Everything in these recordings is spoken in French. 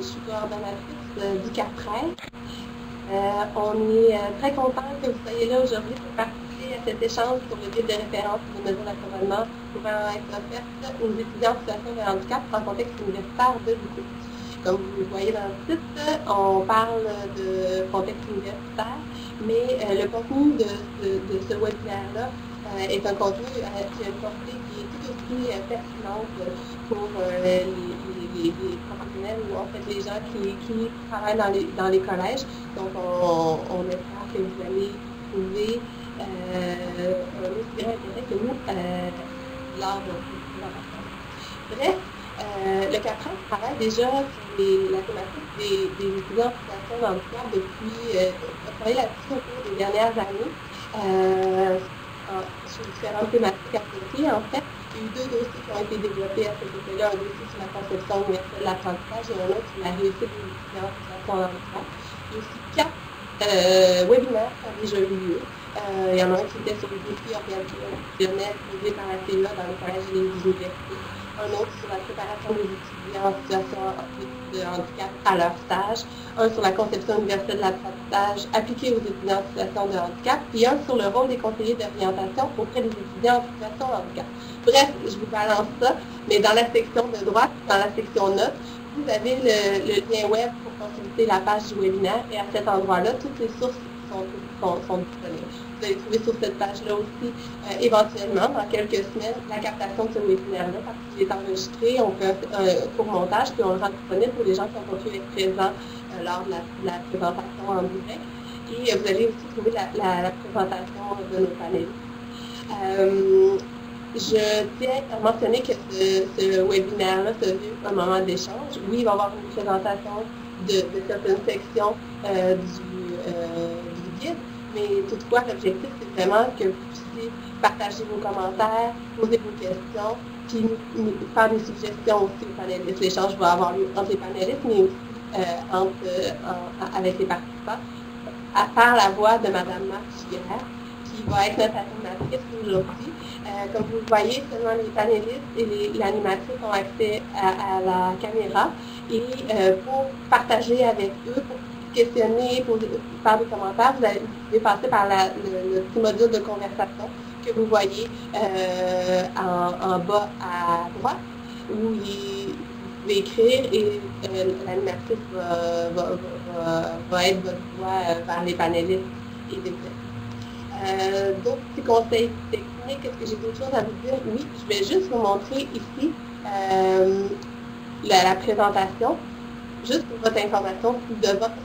je suis coordonnatrice du CAPRES. On est très content que vous soyez là aujourd'hui pour participer à cet échange sur le guide de référence des mesures d'environnement pouvant être offertes aux étudiants en situation de handicap en contexte universitaire de Bucco. Comme vous le voyez dans le titre, on parle de contexte universitaire, mais le contenu de ce webinaire-là est un contenu qui a une portée qui est tout aussi pertinente pour les professionnels ou en fait les gens qui travaillent dans les collèges. Donc on espère que vous allez trouver aussi bien intérêt que nous lors de cette présentation. Bref, le CAPRES travaille déjà sur la thématique des étudiants en situation de handicap depuis, on travaille là-dessus au cours des dernières années. Sur différentes thématiques associées, en fait. Il y a eu 2 dossiers qui ont été développés à cet effet-là, un dossier sur la conception universelle de l'apprentissage et un autre sur la réussite des étudiants en situation de handicap. Il y a aussi 4 webinaires qui ont déjà eu lieu. Il y en a un qui était sur les défis organisationnels posés par la CEA dans les collèges et les universités. Un autre sur la préparation des étudiants en situation de handicap à leur stage, un sur la conception universelle de l'apprentissage appliquée aux étudiants en situation de handicap, puis un sur le rôle des conseillers d'orientation auprès des étudiants en situation de handicap. Bref, je vous balance ça, mais dans la section de droite, dans la section notes, vous avez le lien web pour consulter la page du webinaire et à cet endroit-là, toutes les sources sont disponibles. Vous allez trouver sur cette page-là aussi, éventuellement, dans quelques semaines, la captation de ce webinaire-là, parce qu'il est enregistré, on fait un court montage, puis on le rend disponible pour les gens qui n'ont pas pu être présents lors de la présentation en direct. Et vous allez aussi trouver la présentation de nos panélistes. Je tiens à mentionner que ce webinaire-là se veut un moment d'échange. Oui, il va y avoir une présentation de certaines sections du guide, mais toutefois, l'objectif, c'est vraiment que vous puissiez partager vos commentaires, poser vos questions, puis faire des suggestions aussi aux panélistes. L'échange va avoir lieu entre les panélistes, mais aussi avec les participants, par la voix de Mme Marc Giguère, qui va être notre animatrice aujourd'hui. Comme vous le voyez, seulement les panélistes et l'animatrice ont accès à la caméra. Et pour partager avec eux, pour questionner, pour faire des commentaires, vous pouvez passer par le petit module de conversation que vous voyez en bas à droite, où vous pouvez écrire et l'animatrice va être votre voix vers les panélistes et les d'autres petits conseils techniques, est-ce que j'ai d'autres choses à vous dire? Oui, je vais juste vous montrer ici la présentation. Juste pour votre information,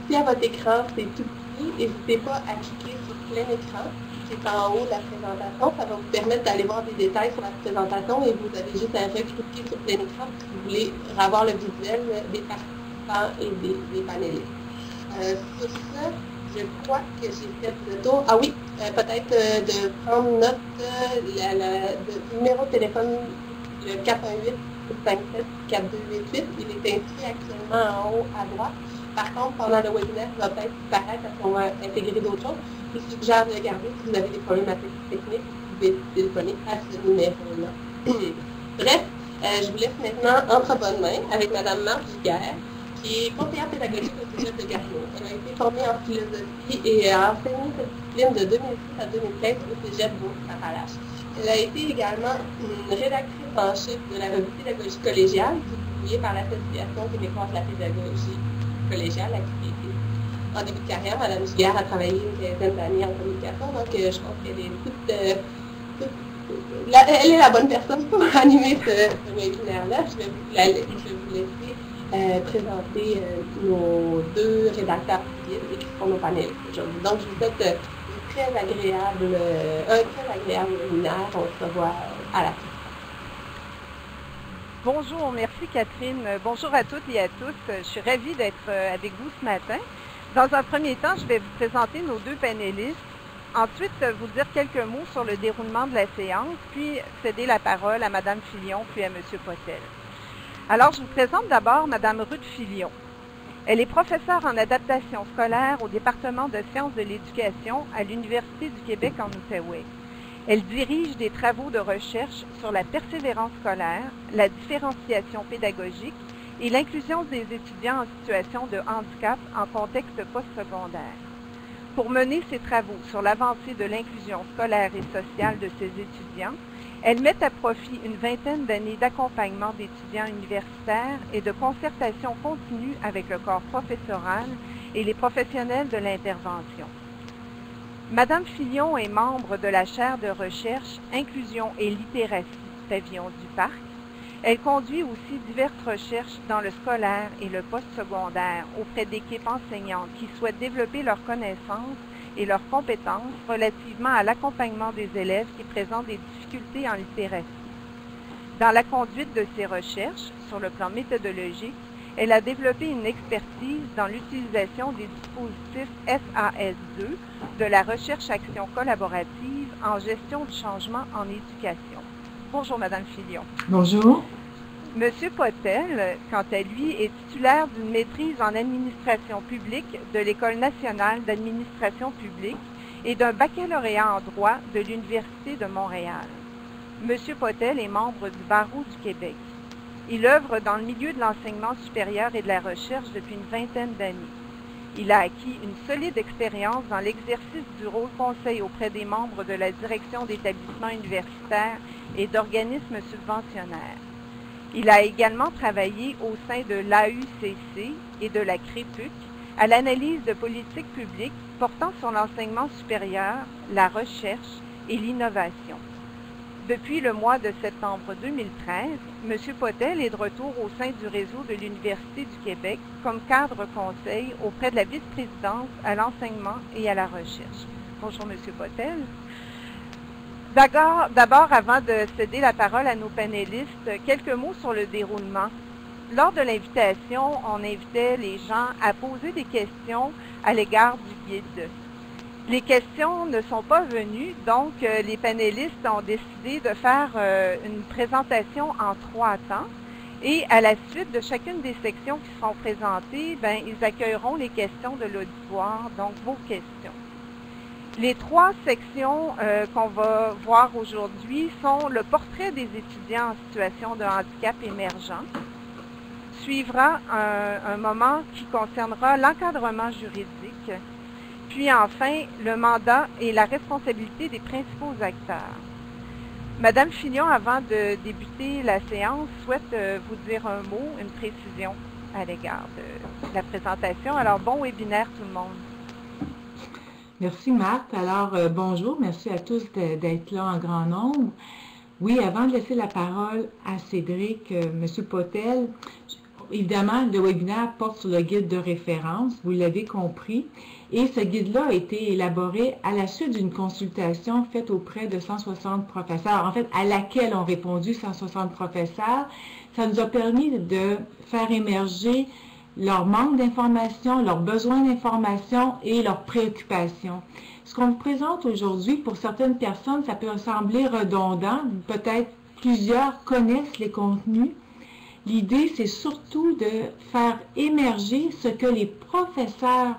si à votre écran c'est tout petit, n'hésitez pas à cliquer sur plein écran qui est en haut de la présentation. Ça va vous permettre d'aller voir des détails sur la présentation et vous avez juste à cliquer sur plein écran si vous voulez avoir le visuel des participants et des panélistes. Sur ça, je crois que j'ai fait le tour. Ah oui, peut-être de prendre note du numéro de téléphone, le 418 57 4288. Il est inscrit actuellement en haut à droite. Par contre, pendant le webinaire, il va peut-être disparaître parce qu'on va intégrer d'autres choses. Je vous suggère de le garder si vous avez des problématiques techniques. Vous pouvez téléphoner à ce numéro-là. Bref, je vous laisse maintenant entre bonnes mains avec Mme Marc Giguère, qui est conseillère pédagogique au Cégep de Gatineau. Elle a été formée en philosophie et a enseigné cette discipline de 2006 à 2015 au Cégep d'Appalaches. Elle a été également une rédactrice en chef de la revue Pédagogie collégiale, publiée par l'Association québécoise de la pédagogie collégiale, la QPC. En début de carrière, Mme Giguère a travaillé une quinzaine d'années en communication, donc je pense qu'elle est elle est la bonne personne pour animer ce webinaire-là. Je vais vous laisser présenter nos 2 rédacteurs et qui sont nos panélistes aujourd'hui. Donc, je vous souhaite un très agréable webinaire. On se revoit à la fin. Bonjour, merci Catherine. Bonjour à toutes et à tous. Je suis ravie d'être avec vous ce matin. Dans un premier temps, je vais vous présenter nos 2 panélistes. Ensuite, vous dire quelques mots sur le déroulement de la séance, puis céder la parole à Mme Filion, puis à M. Potel. Alors, je vous présente d'abord Mme Ruth Filion. Elle est professeure en adaptation scolaire au département de sciences de l'éducation à l'Université du Québec en Outaouais. Elle dirige des travaux de recherche sur la persévérance scolaire, la différenciation pédagogique et l'inclusion des étudiants en situation de handicap en contexte postsecondaire. Pour mener ses travaux sur l'avancée de l'inclusion scolaire et sociale de ces étudiants, elle met à profit une vingtaine d'années d'accompagnement d'étudiants universitaires et de concertation continue avec le corps professoral et les professionnels de l'intervention. Madame Fillon est membre de la chaire de recherche Inclusion et littératie Pavillon du Parc. Elle conduit aussi diverses recherches dans le scolaire et le postsecondaire auprès d'équipes enseignantes qui souhaitent développer leurs connaissances et leurs compétences relativement à l'accompagnement des élèves qui présentent des difficultés en littératie. Dans la conduite de ces recherches, sur le plan méthodologique, elle a développé une expertise dans l'utilisation des dispositifs SAS2 de la recherche-action collaborative en gestion du changement en éducation. Bonjour, Madame Fillon. Bonjour. Monsieur Potel, quant à lui, est titulaire d'une maîtrise en administration publique de l'École nationale d'administration publique et d'un baccalauréat en droit de l'Université de Montréal. Monsieur Potel est membre du Barreau du Québec. Il œuvre dans le milieu de l'enseignement supérieur et de la recherche depuis une vingtaine d'années. Il a acquis une solide expérience dans l'exercice du rôle conseil auprès des membres de la direction d'établissements universitaires et d'organismes subventionnaires. Il a également travaillé au sein de l'AUCC et de la CREPUC à l'analyse de politiques publiques portant sur l'enseignement supérieur, la recherche et l'innovation. Depuis le mois de septembre 2013, M. Potel est de retour au sein du réseau de l'Université du Québec comme cadre conseil auprès de la vice-présidence à l'enseignement et à la recherche. Bonjour, M. Potel. D'abord, avant de céder la parole à nos panélistes, quelques mots sur le déroulement. Lors de l'invitation, on invitait les gens à poser des questions à l'égard du guide. Les questions ne sont pas venues, donc les panélistes ont décidé de faire une présentation en 3 temps. Et à la suite de chacune des sections qui seront présentées, ils accueilleront les questions de l'auditoire, donc vos questions. Les 3 sections qu'on va voir aujourd'hui sont le portrait des étudiants en situation de handicap émergent. Suivra un moment qui concernera l'encadrement juridique. Puis enfin, le mandat et la responsabilité des principaux acteurs. Madame Fillon, avant de débuter la séance, souhaite vous dire un mot, une précision à l'égard de la présentation. Alors, bon webinaire tout le monde. Merci Marthe. Alors, bonjour, merci à tous d'être là en grand nombre. Oui, avant de laisser la parole à Cédric, M. Potel, évidemment, le webinaire porte sur le guide de référence, vous l'avez compris, et ce guide-là a été élaboré à la suite d'une consultation faite auprès de 160 professeurs, en fait, à laquelle ont répondu 160 professeurs. Ça nous a permis de faire émerger leur manque d'information, leurs besoins d'information et leurs préoccupations. Ce qu'on vous présente aujourd'hui, pour certaines personnes, ça peut sembler redondant, peut-être plusieurs connaissent les contenus. L'idée, c'est surtout de faire émerger ce que les professeurs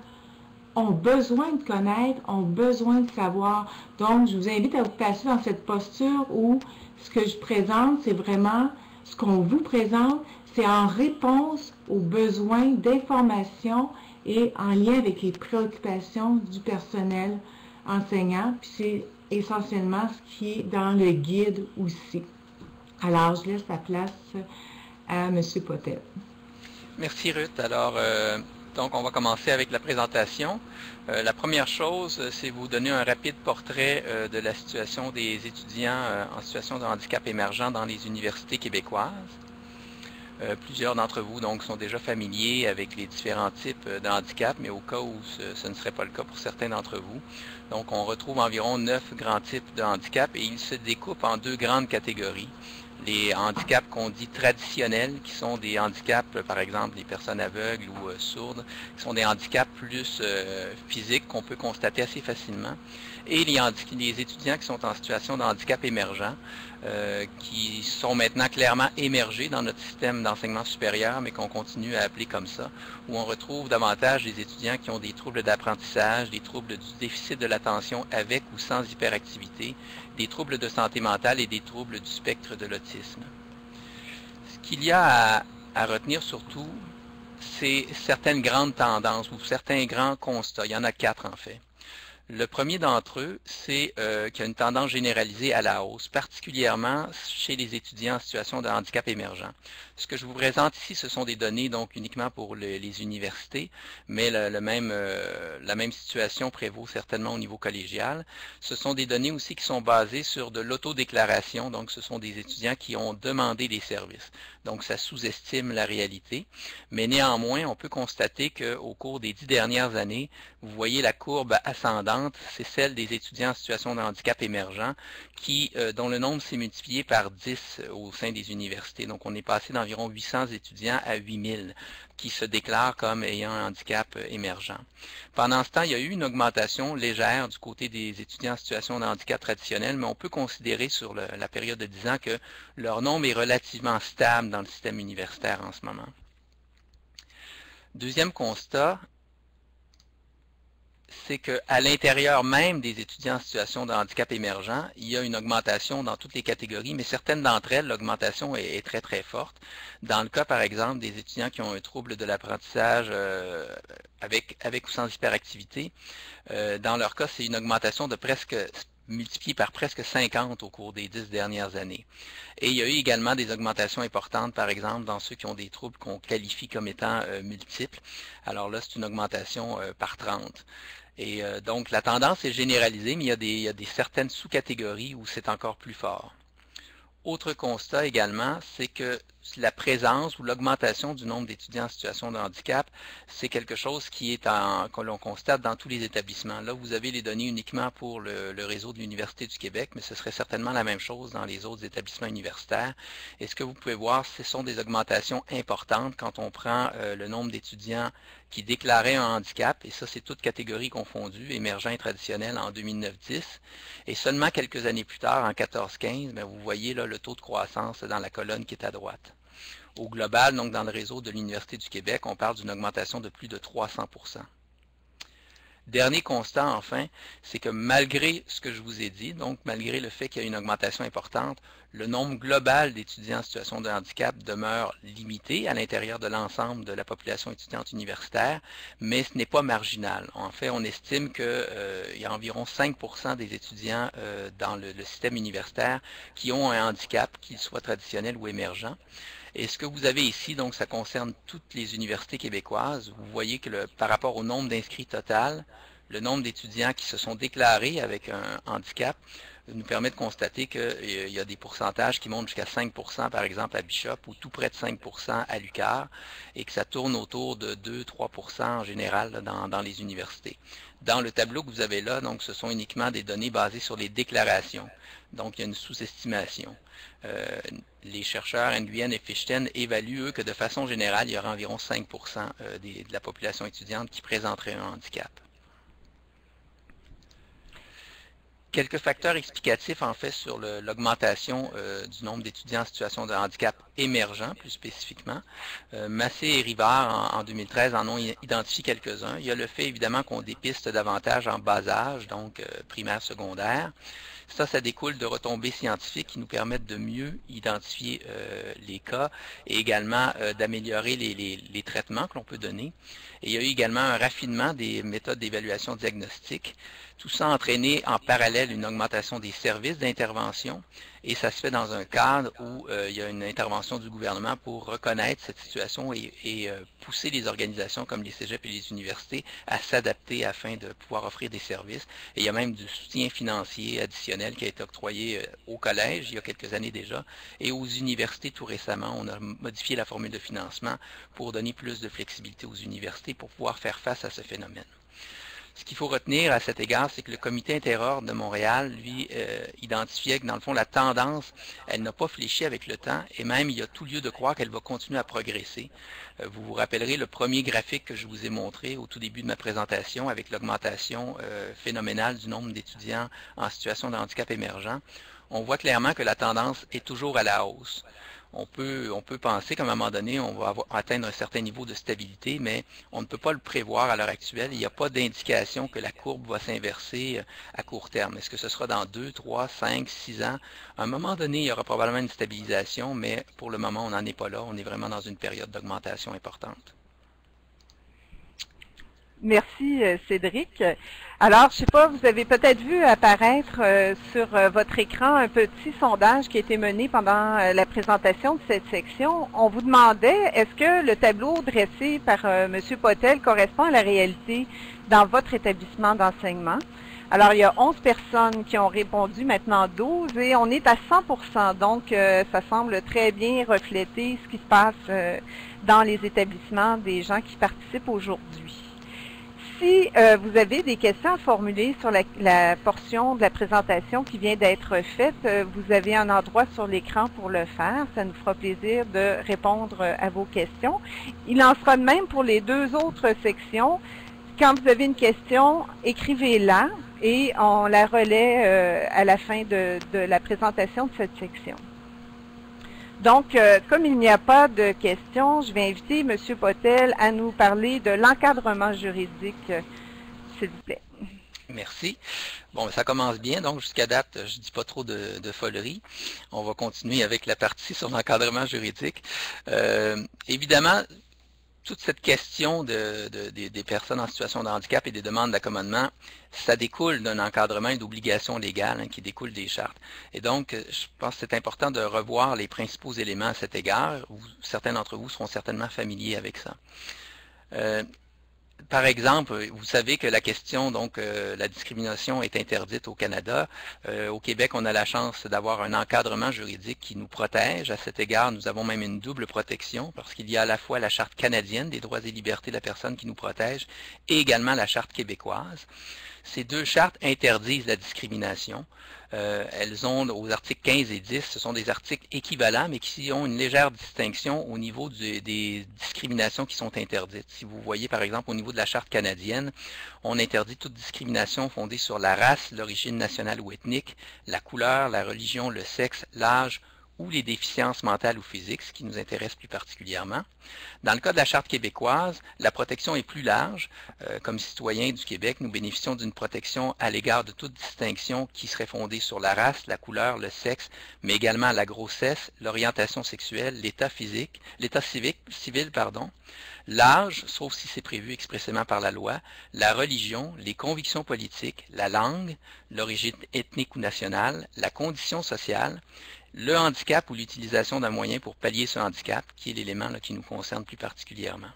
ont besoin de connaître, ont besoin de savoir. Donc, je vous invite à vous placer dans cette posture où ce que je présente, c'est vraiment ce qu'on vous présente, c'est en réponse aux besoins d'information et en lien avec les préoccupations du personnel enseignant. Puis c'est essentiellement ce qui est dans le guide aussi. Alors, je laisse la place à M. Potel. Merci Ruth. Alors, donc on va commencer avec la présentation. La première chose, c'est vous donner un rapide portrait de la situation des étudiants en situation de handicap émergent dans les universités québécoises. Plusieurs d'entre vous donc sont déjà familiers avec les différents types de handicap, mais au cas où ce ne serait pas le cas pour certains d'entre vous. Donc on retrouve environ 9 grands types de handicap et ils se découpent en 2 grandes catégories. Les handicaps qu'on dit traditionnels, qui sont des handicaps, par exemple, des personnes aveugles ou sourdes, qui sont des handicaps plus physiques qu'on peut constater assez facilement. Et les étudiants qui sont en situation de handicap émergent, qui sont maintenant clairement émergés dans notre système d'enseignement supérieur, mais qu'on continue à appeler comme ça, où on retrouve davantage des étudiants qui ont des troubles d'apprentissage, des troubles du déficit de l'attention avec ou sans hyperactivité, des troubles de santé mentale et des troubles du spectre de l'autisme. Ce qu'il y a à retenir surtout, c'est certaines grandes tendances ou certains grands constats. Il y en a 4 en fait. Le premier d'entre eux, c'est qu'il y a une tendance généralisée à la hausse, particulièrement chez les étudiants en situation de handicap émergent. Ce que je vous présente ici, ce sont des données donc uniquement pour les universités, mais la même situation prévaut certainement au niveau collégial. Ce sont des données aussi qui sont basées sur de l'autodéclaration, donc ce sont des étudiants qui ont demandé des services. Donc ça sous-estime la réalité, mais néanmoins, on peut constater qu'au cours des 10 dernières années, vous voyez la courbe ascendante, c'est celle des étudiants en situation de handicap émergent dont le nombre s'est multiplié par 10 au sein des universités. Donc on est passé d'environ 800 étudiants à 8000 qui se déclarent comme ayant un handicap émergent. Pendant ce temps, il y a eu une augmentation légère du côté des étudiants en situation de handicap traditionnel, mais on peut considérer sur la période de 10 ans que leur nombre est relativement stable dans le système universitaire en ce moment. Deuxième constat, c'est qu'à l'intérieur même des étudiants en situation de handicap émergent, il y a une augmentation dans toutes les catégories, mais certaines d'entre elles, l'augmentation est très très forte. Dans le cas, par exemple, des étudiants qui ont un trouble de l'apprentissage avec ou sans hyperactivité, dans leur cas, c'est une augmentation de multiplié par presque 50 au cours des 10 dernières années. Et il y a eu également des augmentations importantes, par exemple, dans ceux qui ont des troubles qu'on qualifie comme étant multiples. Alors là, c'est une augmentation par 30. Et donc, la tendance est généralisée, mais il y a des certaines sous-catégories où c'est encore plus fort. Autre constat également, c'est que la présence ou l'augmentation du nombre d'étudiants en situation de handicap, c'est quelque chose que l'on constate dans tous les établissements. Là, vous avez les données uniquement pour le réseau de l'Université du Québec, mais ce serait certainement la même chose dans les autres établissements universitaires. Et ce que vous pouvez voir, ce sont des augmentations importantes quand on prend le nombre d'étudiants qui déclaraient un handicap, et ça c'est toutes catégories confondues, émergents et traditionnels en 2009-10, et seulement quelques années plus tard, en 14-15, vous voyez là le taux de croissance dans la colonne qui est à droite. Au global, donc dans le réseau de l'Université du Québec, on parle d'une augmentation de plus de 300%. Dernier constat, enfin, c'est que malgré ce que je vous ai dit, donc malgré le fait qu'il y a une augmentation importante, le nombre global d'étudiants en situation de handicap demeure limité à l'intérieur de l'ensemble de la population étudiante universitaire, mais ce n'est pas marginal. En fait, on estime qu'il y a environ 5% des étudiants dans le système universitaire qui ont un handicap, qu'il soit traditionnel ou émergent. Et ce que vous avez ici, donc, ça concerne toutes les universités québécoises. Vous voyez que par rapport au nombre d'inscrits total, le nombre d'étudiants qui se sont déclarés avec un handicap nous permet de constater qu'il y a des pourcentages qui montent jusqu'à 5% par exemple à Bishop ou tout près de 5% à l'UQAR et que ça tourne autour de 2-3% en général là, dans les universités. Dans le tableau que vous avez là, donc, ce sont uniquement des données basées sur les déclarations. Donc, il y a une sous-estimation. Les chercheurs Nguyen et Fichten évaluent, eux, que de façon générale, il y aura environ 5% de la population étudiante qui présenterait un handicap. Quelques facteurs explicatifs, en fait, sur l'augmentation du nombre d'étudiants en situation de handicap émergent, plus spécifiquement. Massé et Rivard, en 2013, en ont identifié quelques-uns. Il y a le fait, évidemment, qu'on dépiste davantage en bas âge, donc primaire, secondaire. Ça découle de retombées scientifiques qui nous permettent de mieux identifier les cas et également d'améliorer les traitements que l'on peut donner. Et il y a eu également un raffinement des méthodes d'évaluation diagnostique. Tout ça a entraîné en parallèle une augmentation des services d'intervention et ça se fait dans un cadre où il y a une intervention du gouvernement pour reconnaître cette situation et pousser les organisations comme les cégeps et les universités à s'adapter afin de pouvoir offrir des services. Et il y a même du soutien financier additionnel qui a été octroyé au collège il y a quelques années déjà et aux universités tout récemment. On a modifié la formule de financement pour donner plus de flexibilité aux universités pour pouvoir faire face à ce phénomène. Ce qu'il faut retenir à cet égard, c'est que le comité interordre de Montréal, lui, identifiait que dans le fond, la tendance, elle n'a pas fléchi avec le temps et même il y a tout lieu de croire qu'elle va continuer à progresser. Vous vous rappellerez le premier graphique que je vous ai montré au tout début de ma présentation avec l'augmentation phénoménale du nombre d'étudiants en situation de handicap émergent. On voit clairement que la tendance est toujours à la hausse. on peut penser qu'à un moment donné, on va atteindre un certain niveau de stabilité, mais on ne peut pas le prévoir à l'heure actuelle. Il n'y a pas d'indication que la courbe va s'inverser à court terme. Est-ce que ce sera dans 2, 3, 5, 6 ans? À un moment donné, il y aura probablement une stabilisation, mais pour le moment, on n'en est pas là. On est vraiment dans une période d'augmentation importante. Merci, Cédric. Alors, je ne sais pas, vous avez peut-être vu apparaître sur votre écran un petit sondage qui a été mené pendant la présentation de cette section. On vous demandait, est-ce que le tableau dressé par M. Potel correspond à la réalité dans votre établissement d'enseignement? Alors, il y a 11 personnes qui ont répondu, maintenant 12, et on est à 100%. Donc, ça semble très bien refléter ce qui se passe dans les établissements des gens qui participent aujourd'hui. Si vous avez des questions à formuler sur la portion de la présentation qui vient d'être faite, vous avez un endroit sur l'écran pour le faire. Ça nous fera plaisir de répondre à vos questions. Il en sera de même pour les deux autres sections. Quand vous avez une question, écrivez-la et on la relaie à la fin de la présentation de cette section. Donc, comme il n'y a pas de questions, je vais inviter M. Potel à nous parler de l'encadrement juridique, s'il vous plaît. Merci. Bon, ça commence bien, donc jusqu'à date, je ne dis pas trop de foleries. On va continuer avec la partie sur l'encadrement juridique. Évidemment, toute cette question des personnes en situation de handicap et des demandes d'accommodement, ça découle d'un encadrement et d'obligations légales qui découlent des chartes. Et donc, je pense que c'est important de revoir les principaux éléments à cet égard. Certains d'entre vous seront certainement familiers avec ça. Par exemple, vous savez que la question, donc, la discrimination est interdite au Canada. Au Québec, on a la chance d'avoir un encadrement juridique qui nous protège. À cet égard, nous avons même une double protection parce qu'il y a à la fois la Charte canadienne des droits et libertés de la personne qui nous protège et également la Charte québécoise. Ces deux chartes interdisent la discrimination. Elles ont, aux articles 15 et 10, ce sont des articles équivalents, mais qui ont une légère distinction au niveau des discriminations qui sont interdites. Si vous voyez, par exemple, au niveau de la Charte canadienne, on interdit toute discrimination fondée sur la race, l'origine nationale ou ethnique, la couleur, la religion, le sexe, l'âge, ou les déficiences mentales ou physiques, ce qui nous intéresse plus particulièrement. Dans le cas de la Charte québécoise, la protection est plus large. Comme citoyens du Québec, nous bénéficions d'une protection à l'égard de toute distinction qui serait fondée sur la race, la couleur, le sexe, mais également la grossesse, l'orientation sexuelle, l'état civil, l'âge, sauf si c'est prévu expressément par la loi, la religion, les convictions politiques, la langue, l'origine ethnique ou nationale, la condition sociale, le handicap ou l'utilisation d'un moyen pour pallier ce handicap, qui est l'élément qui nous concerne plus particulièrement.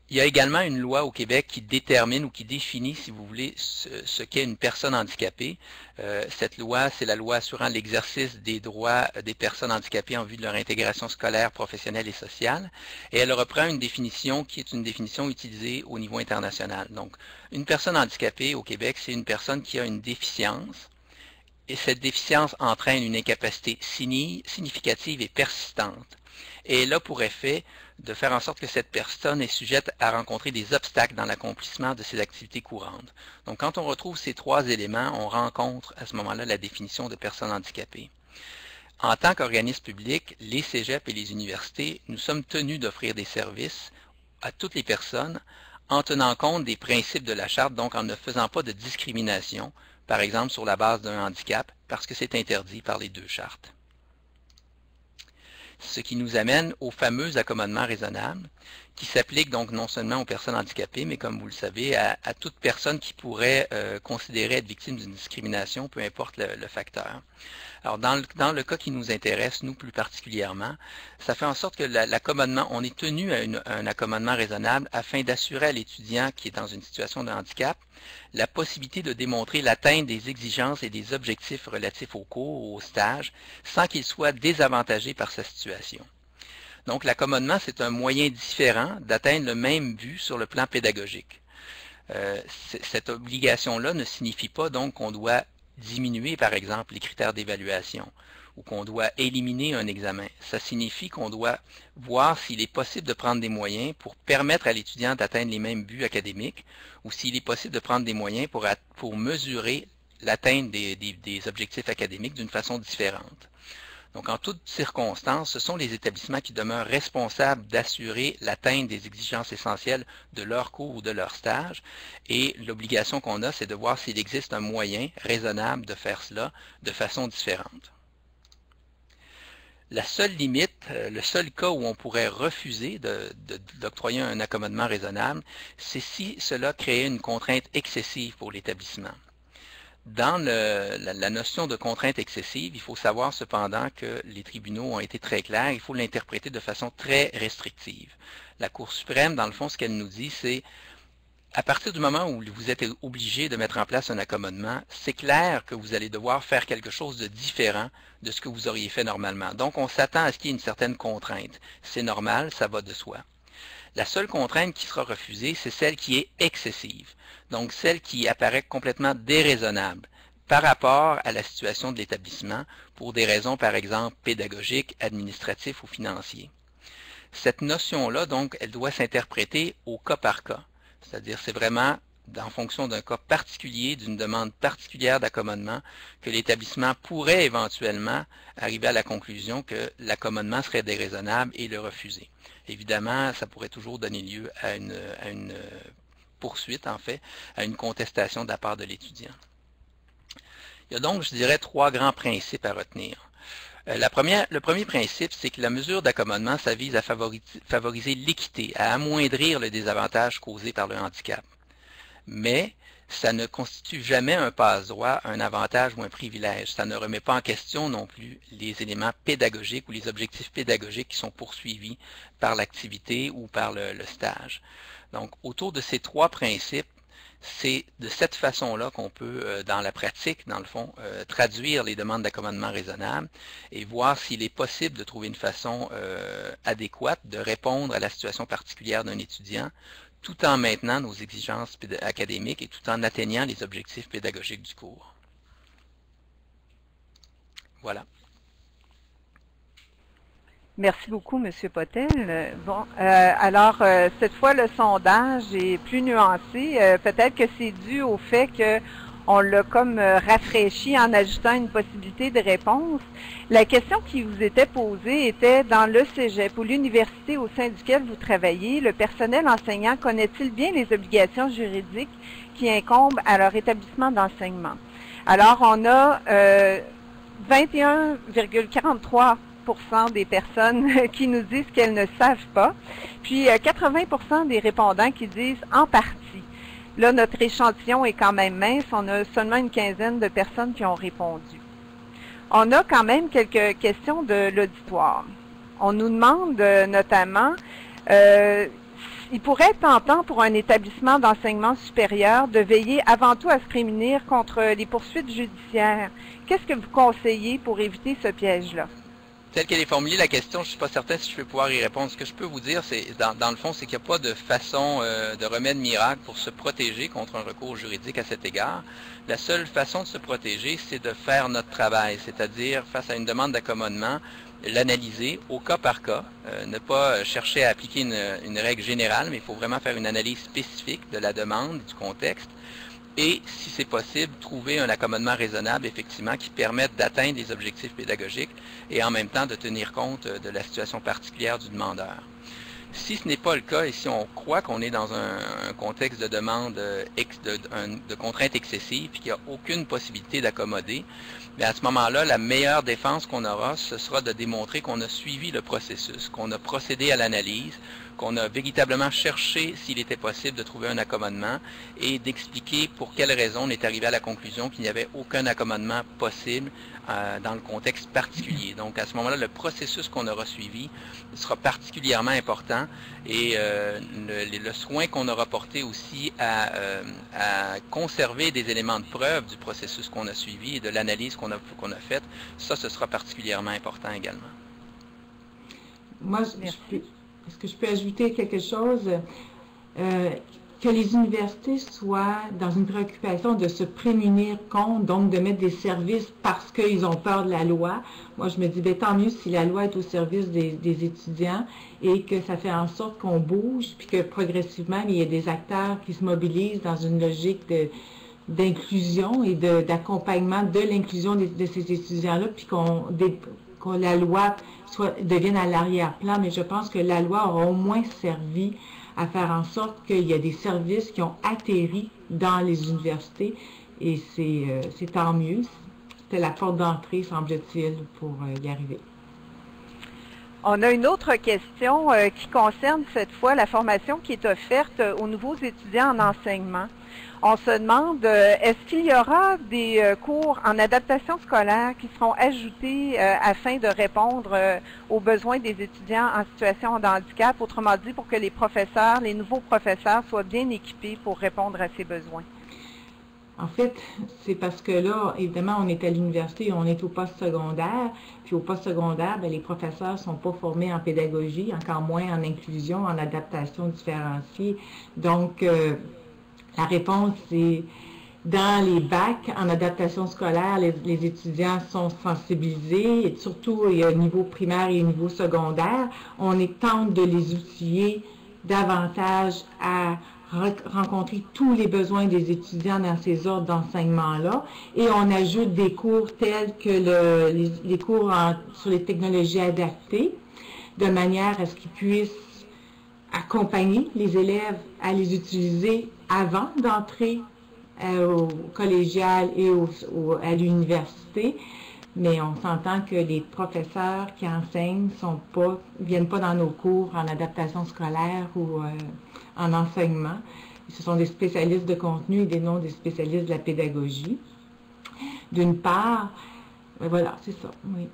Il y a également une loi au Québec qui détermine ou qui définit, si vous voulez, ce qu'est une personne handicapée. Cette loi, c'est la loi assurant l'exercice des droits des personnes handicapées en vue de leur intégration scolaire, professionnelle et sociale. Et elle reprend une définition qui est une définition utilisée au niveau international. Donc, une personne handicapée au Québec, c'est une personne qui a une déficience. Et cette déficience entraîne une incapacité significative et persistante. Et elle a pour effet de faire en sorte que cette personne est sujette à rencontrer des obstacles dans l'accomplissement de ses activités courantes. Donc, quand on retrouve ces trois éléments, on rencontre à ce moment-là la définition de personne handicapée. En tant qu'organisme public, les cégeps et les universités, nous sommes tenus d'offrir des services à toutes les personnes en tenant compte des principes de la Charte, donc en ne faisant pas de discrimination, par exemple sur la base d'un handicap, parce que c'est interdit par les deux chartes. Ce qui nous amène au fameux accommodement raisonnable, qui s'applique donc non seulement aux personnes handicapées, mais comme vous le savez, à toute personne qui pourrait considérer être victime d'une discrimination, peu importe le facteur. Alors, dans le cas qui nous intéresse, nous plus particulièrement, ça fait en sorte que l'accommodement, on est tenu à un accommodement raisonnable afin d'assurer à l'étudiant qui est dans une situation de handicap la possibilité de démontrer l'atteinte des exigences et des objectifs relatifs au cours ou au stage sans qu'il soit désavantagé par sa situation. Donc, l'accommodement, c'est un moyen différent d'atteindre le même but sur le plan pédagogique. Cette obligation-là ne signifie pas donc qu'on doit diminuer, par exemple, les critères d'évaluation ou qu'on doit éliminer un examen. Ça signifie qu'on doit voir s'il est possible de prendre des moyens pour permettre à l'étudiant d'atteindre les mêmes buts académiques ou s'il est possible de prendre des moyens pour mesurer l'atteinte des objectifs académiques d'une façon différente. Donc, en toutes circonstances, ce sont les établissements qui demeurent responsables d'assurer l'atteinte des exigences essentielles de leur cours ou de leur stage. Et l'obligation qu'on a, c'est de voir s'il existe un moyen raisonnable de faire cela de façon différente. La seule limite, le seul cas où on pourrait refuser d'octroyer un accommodement raisonnable, c'est si cela créait une contrainte excessive pour l'établissement. Dans la notion de contrainte excessive, il faut savoir cependant que les tribunaux ont été très clairs, il faut l'interpréter de façon très restrictive. La Cour suprême, dans le fond, ce qu'elle nous dit, c'est à partir du moment où vous êtes obligé de mettre en place un accommodement, c'est clair que vous allez devoir faire quelque chose de différent de ce que vous auriez fait normalement. Donc, on s'attend à ce qu'il y ait une certaine contrainte. C'est normal, ça va de soi. La seule contrainte qui sera refusée, c'est celle qui est excessive, donc celle qui apparaît complètement déraisonnable par rapport à la situation de l'établissement pour des raisons, par exemple, pédagogiques, administratives ou financières. Cette notion-là, donc, elle doit s'interpréter au cas par cas, c'est-à-dire c'est vraiment en fonction d'un cas particulier, d'une demande particulière d'accommodement, que l'établissement pourrait éventuellement arriver à la conclusion que l'accommodement serait déraisonnable et le refuser. Évidemment, ça pourrait toujours donner lieu à une poursuite, en fait, à une contestation de la part de l'étudiant. Il y a donc, je dirais, trois grands principes à retenir. Le premier principe, c'est que la mesure d'accommodement, ça vise à favoriser l'équité, à amoindrir le désavantage causé par le handicap. Mais ça ne constitue jamais un passe-droit, un avantage ou un privilège. Ça ne remet pas en question non plus les éléments pédagogiques ou les objectifs pédagogiques qui sont poursuivis par l'activité ou par le stage. Donc, autour de ces trois principes, c'est de cette façon-là qu'on peut, dans la pratique, dans le fond, traduire les demandes d'accommodement raisonnable et voir s'il est possible de trouver une façon adéquate de répondre à la situation particulière d'un étudiant, tout en maintenant nos exigences académiques et tout en atteignant les objectifs pédagogiques du cours. Voilà. Merci beaucoup, M. Potel. Bon, alors, cette fois, le sondage est plus nuancé. Peut-être que c'est dû au fait qu'on l'a comme rafraîchi en ajoutant une possibilité de réponse. La question qui vous était posée était, dans le cégep ou l'université au sein duquel vous travaillez, le personnel enseignant connaît-il bien les obligations juridiques qui incombent à leur établissement d'enseignement? Alors, on a 21,43% des personnes qui nous disent qu'elles ne savent pas, puis 80% des répondants qui disent en partie. Là, notre échantillon est quand même mince, on a seulement une quinzaine de personnes qui ont répondu. On a quand même quelques questions de l'auditoire. On nous demande notamment, il pourrait être tentant pour un établissement d'enseignement supérieur de veiller avant tout à se prémunir contre les poursuites judiciaires. Qu'est-ce que vous conseillez pour éviter ce piège-là? Telle qu'elle est formulée, la question, je ne suis pas certain si je vais pouvoir y répondre. Ce que je peux vous dire, c'est, dans le fond, c'est qu'il n'y a pas de façon de remède miracle pour se protéger contre un recours juridique à cet égard. La seule façon de se protéger, c'est de faire notre travail, c'est-à-dire, face à une demande d'accommodement, l'analyser au cas par cas, ne pas chercher à appliquer une règle générale, mais il faut vraiment faire une analyse spécifique de la demande, du contexte, et, si c'est possible, trouver un accommodement raisonnable, effectivement, qui permette d'atteindre les objectifs pédagogiques et en même temps de tenir compte de la situation particulière du demandeur. Si ce n'est pas le cas et si on croit qu'on est dans un contexte de demande de contrainte excessive et qu'il n'y a aucune possibilité d'accommoder, à ce moment-là, la meilleure défense qu'on aura, ce sera de démontrer qu'on a suivi le processus, qu'on a procédé à l'analyse, qu'on a véritablement cherché s'il était possible de trouver un accommodement et d'expliquer pour quelles raisons on est arrivé à la conclusion qu'il n'y avait aucun accommodement possible dans le contexte particulier. Donc, à ce moment-là, le processus qu'on aura suivi sera particulièrement important et le soin qu'on aura porté aussi à conserver des éléments de preuve du processus qu'on a suivi et de l'analyse qu'on a faite, ça, ce sera particulièrement important également. Moi, est-ce que je peux ajouter quelque chose? Que les universités soient dans une préoccupation de se prémunir contre, donc de mettre des services parce qu'ils ont peur de la loi. Moi, je me dis, bien, tant mieux si la loi est au service des étudiants et que ça fait en sorte qu'on bouge, puis que progressivement, il y a des acteurs qui se mobilisent dans une logique d'inclusion et d'accompagnement de l'inclusion de ces étudiants-là, puis qu'on la loi devienne à l'arrière-plan, mais je pense que la loi aura au moins servi à faire en sorte qu'il y a des services qui ont atterri dans les universités, et c'est tant mieux. C'était la porte d'entrée, semble-t-il, pour y arriver. On a une autre question qui concerne cette fois la formation qui est offerte aux nouveaux étudiants en enseignement. On se demande, est-ce qu'il y aura des cours en adaptation scolaire qui seront ajoutés afin de répondre aux besoins des étudiants en situation de handicap, autrement dit pour que les professeurs, les nouveaux professeurs soient bien équipés pour répondre à ces besoins? En fait, c'est parce que là, évidemment, on est à l'université, on est au post-secondaire, puis au post-secondaire, les professeurs ne sont pas formés en pédagogie, encore moins en inclusion, en adaptation différenciée. Donc, la réponse, c'est dans les bacs en adaptation scolaire, les étudiants sont sensibilisés, et surtout au niveau primaire et au niveau secondaire. On tente de les outiller davantage à rencontrer tous les besoins des étudiants dans ces ordres d'enseignement-là, et on ajoute des cours tels que les cours sur les technologies adaptées, de manière à ce qu'ils puissent accompagner les élèves à les utiliser avant d'entrer au collégial et à l'université. Mais on s'entend que les professeurs qui enseignent viennent pas dans nos cours en adaptation scolaire ou en enseignement. Ce sont des spécialistes de contenu et non des spécialistes de la pédagogie. D'une part, voilà, c'est ça, oui.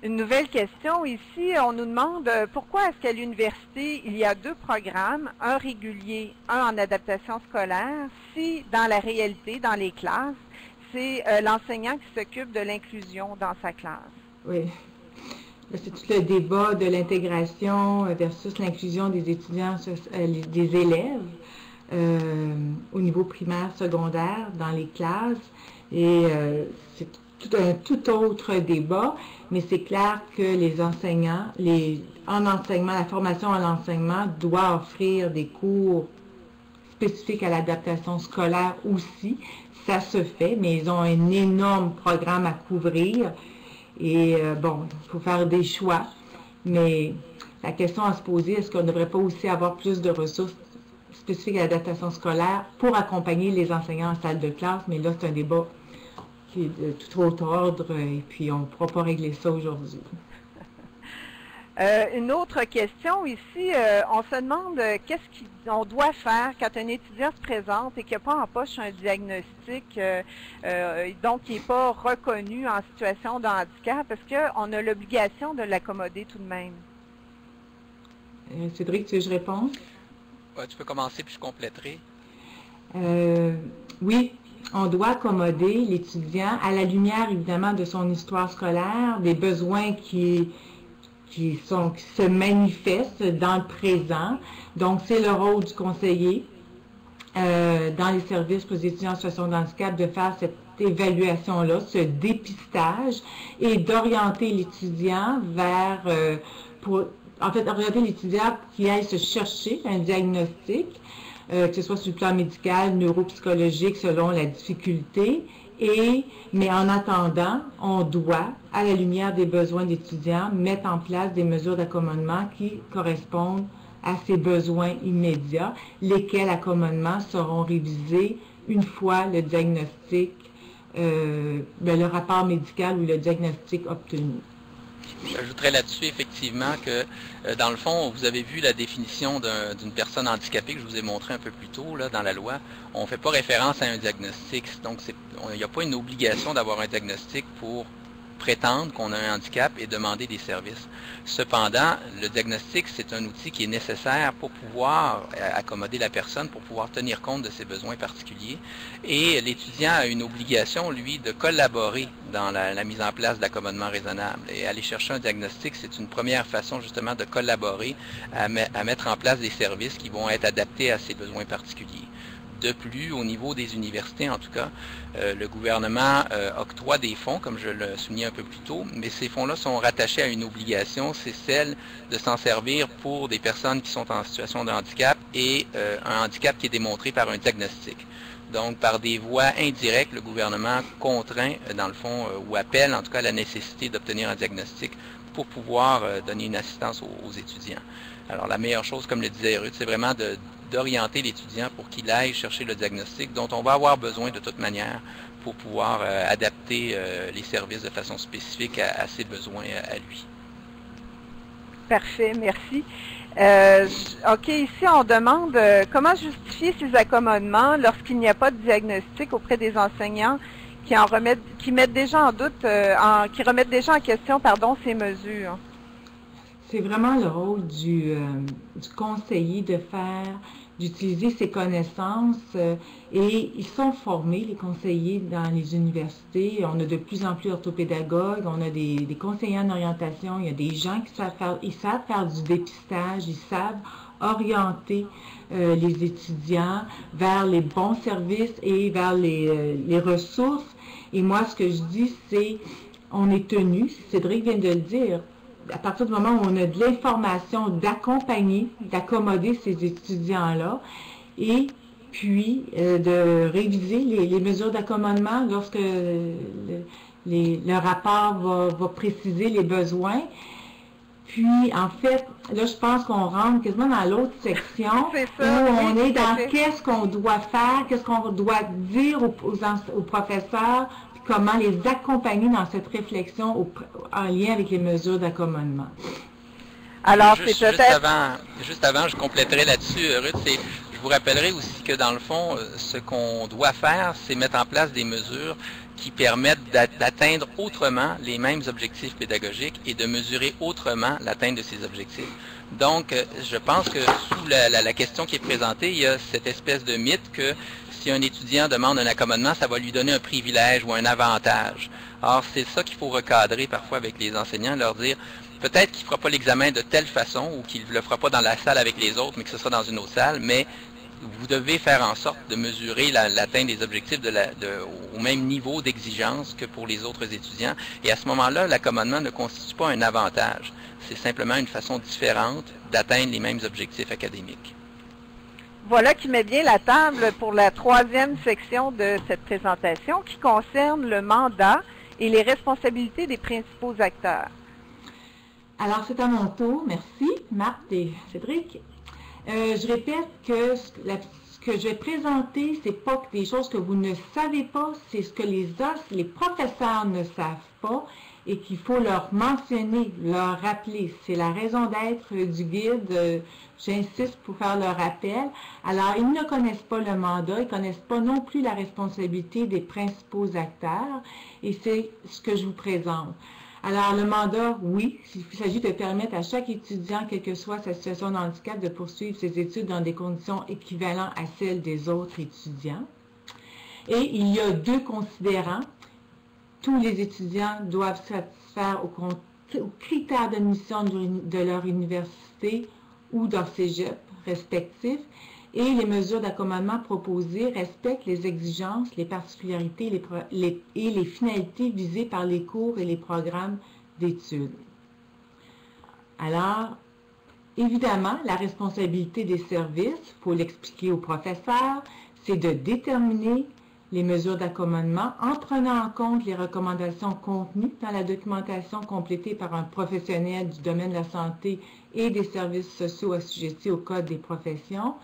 Une nouvelle question ici, on nous demande pourquoi est-ce qu'à l'université, il y a 2 programmes, un régulier, un en adaptation scolaire, si dans la réalité, dans les classes, c'est l'enseignant qui s'occupe de l'inclusion dans sa classe. Oui. C'est tout le débat de l'intégration versus l'inclusion des étudiants, des élèves au niveau primaire, secondaire, dans les classes. Et c'est un tout autre débat, mais c'est clair que les enseignants, en enseignement, la formation en enseignement doit offrir des cours spécifiques à l'adaptation scolaire aussi. Ça se fait, mais ils ont un énorme programme à couvrir. Et bon, il faut faire des choix. Mais la question à se poser, est-ce qu'on ne devrait pas aussi avoir plus de ressources spécifiques à l'adaptation scolaire pour accompagner les enseignants en salle de classe? Mais là, c'est un débat qui est de tout autre ordre et puis on ne pourra pas régler ça aujourd'hui. Une autre question ici, on se demande qu'est-ce qu'on doit faire quand un étudiant se présente et qu'il n'a pas en poche un diagnostic, donc qui n'est pas reconnu en situation de handicap, parce qu'on a l'obligation de l'accommoder tout de même. Cédric, tu veux que je réponde? Ouais, tu peux commencer puis je compléterai. Oui, on doit accommoder l'étudiant à la lumière évidemment de son histoire scolaire, des besoins qui se manifestent dans le présent. Donc, c'est le rôle du conseiller dans les services pour les étudiants en situation de handicap de faire cette évaluation-là, ce dépistage, et d'orienter l'étudiant vers, orienter l'étudiant qui aille se chercher un diagnostic, que ce soit sur le plan médical, neuropsychologique, selon la difficulté. Mais en attendant, on doit, à la lumière des besoins d'étudiants, mettre en place des mesures d'accommodement qui correspondent à ces besoins immédiats, lesquels accommodements seront révisés une fois le diagnostic, le rapport médical ou le diagnostic obtenu. J'ajouterais là-dessus effectivement que, dans le fond, vous avez vu la définition d'une personne handicapée que je vous ai montré un peu plus tôt là, dans la loi. On ne fait pas référence à un diagnostic, donc il n'y a pas une obligation d'avoir un diagnostic pour prétendre qu'on a un handicap et demander des services. Cependant, le diagnostic, c'est un outil qui est nécessaire pour pouvoir accommoder la personne, pour pouvoir tenir compte de ses besoins particuliers. Et l'étudiant a une obligation, lui, de collaborer dans la mise en place d'accommodements raisonnables. Et aller chercher un diagnostic, c'est une première façon justement de collaborer à mettre en place des services qui vont être adaptés à ses besoins particuliers. De plus, au niveau des universités, en tout cas, le gouvernement octroie des fonds, comme je le soulignais un peu plus tôt, mais ces fonds-là sont rattachés à une obligation, c'est celle de s'en servir pour des personnes qui sont en situation de handicap et un handicap qui est démontré par un diagnostic. Donc, par des voies indirectes, le gouvernement contraint, dans le fond, ou appelle en tout cas la nécessité d'obtenir un diagnostic pour pouvoir donner une assistance aux étudiants. Alors, la meilleure chose, comme le disait Ruth, c'est vraiment d'orienter l'étudiant pour qu'il aille chercher le diagnostic dont on va avoir besoin de toute manière pour pouvoir adapter les services de façon spécifique à ses besoins à lui. Parfait, merci. OK, ici on demande comment justifier ces accommodements lorsqu'il n'y a pas de diagnostic auprès des enseignants qui mettent déjà en doute, qui remettent déjà en question, pardon, ces mesures. C'est vraiment le rôle du conseiller d'utiliser ses connaissances et ils sont formés, les conseillers, dans les universités. On a de plus en plus d'orthopédagogues, on a des conseillers en orientation, il y a des gens qui savent faire du dépistage, ils savent orienter les étudiants vers les bons services et vers les ressources. Et moi, ce que je dis, c'est, on est tenu, Cédric vient de le dire, à partir du moment où on a de l'information, d'accompagner, d'accommoder ces étudiants-là, et puis de réviser les mesures d'accommodement lorsque le rapport va préciser les besoins. Puis, en fait, là, je pense qu'on rentre quasiment dans l'autre section où on est dans qu'est-ce qu'on doit faire, qu'est-ce qu'on doit dire aux professeurs, comment les accompagner dans cette réflexion en lien avec les mesures d'accommodement. Alors, juste avant, je compléterai là-dessus, Ruth, je vous rappellerai aussi que dans le fond, ce qu'on doit faire, c'est mettre en place des mesures qui permettent d'atteindre autrement les mêmes objectifs pédagogiques et de mesurer autrement l'atteinte de ces objectifs. Donc, je pense que sous la question qui est présentée, il y a cette espèce de mythe que si un étudiant demande un accommodement, ça va lui donner un privilège ou un avantage. Or, c'est ça qu'il faut recadrer parfois avec les enseignants, leur dire peut-être qu'il ne fera pas l'examen de telle façon ou qu'il ne le fera pas dans la salle avec les autres, mais que ce sera dans une autre salle, mais vous devez faire en sorte de mesurer l'atteinte des objectifs au même niveau d'exigence que pour les autres étudiants. Et à ce moment-là, l'accommodement ne constitue pas un avantage. C'est simplement une façon différente d'atteindre les mêmes objectifs académiques. Voilà qui met bien la table pour la troisième section de cette présentation qui concerne le mandat et les responsabilités des principaux acteurs. Alors, c'est à mon tour. Merci, Marthe et Cédric. Je répète que ce que je vais présenter, ce n'est pas des choses que vous ne savez pas, c'est ce que les professeurs ne savent pas et qu'il faut leur mentionner, leur rappeler. C'est la raison d'être du guide. J'insiste pour faire le rappel. Alors, ils ne connaissent pas le mandat, ils ne connaissent pas non plus la responsabilité des principaux acteurs et c'est ce que je vous présente. Alors, le mandat, oui, il s'agit de permettre à chaque étudiant, quelle que soit sa situation de handicap, de poursuivre ses études dans des conditions équivalentes à celles des autres étudiants. Et il y a deux considérants. Tous les étudiants doivent satisfaire aux critères d'admission de leur université ou leur cégep respectifs. Et les mesures d'accommodement proposées respectent les exigences, les particularités et les finalités visées par les cours et les programmes d'études. Alors, évidemment, la responsabilité des services, il faut l'expliquer aux professeurs, c'est de déterminer les mesures d'accommodement en prenant en compte les recommandations contenues dans la documentation complétée par un professionnel du domaine de la santé et des services sociaux assujettis au Code des professions,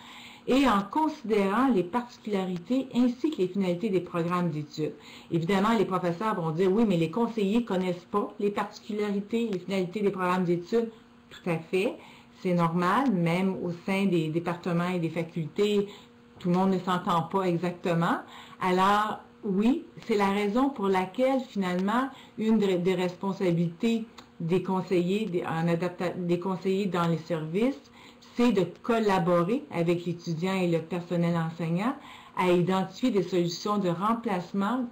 et en considérant les particularités ainsi que les finalités des programmes d'études. Évidemment, les professeurs vont dire, oui, mais les conseillers ne connaissent pas les particularités et les finalités des programmes d'études. Tout à fait, c'est normal, même au sein des départements et des facultés, tout le monde ne s'entend pas exactement. Alors, oui, c'est la raison pour laquelle, finalement, une des responsabilités des conseillers, des conseillers dans les services, c'est de collaborer avec l'étudiant et le personnel enseignant à identifier des solutions de remplacement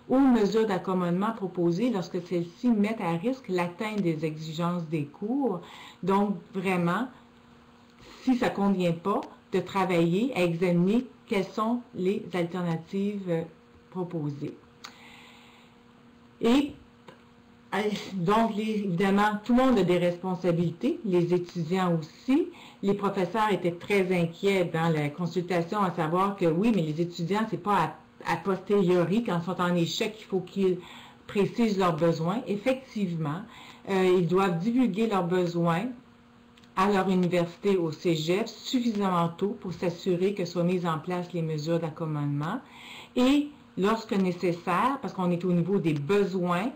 aux mesures d'accommodement proposées lorsque celles-ci mettent à risque l'atteinte des exigences des cours. Donc, vraiment, si ça ne convient pas, de travailler à examiner quelles sont les alternatives proposées. Et donc, évidemment, tout le monde a des responsabilités, les étudiants aussi. Les professeurs étaient très inquiets dans la consultation à savoir que oui, mais les étudiants, c'est pas a posteriori, quand ils sont en échec, il faut qu'ils précisent leurs besoins. Effectivement, ils doivent divulguer leurs besoins à leur université, au cégep, suffisamment tôt pour s'assurer que soient mises en place les mesures d'accommodement. Et lorsque nécessaire, parce qu'on est au niveau des besoins,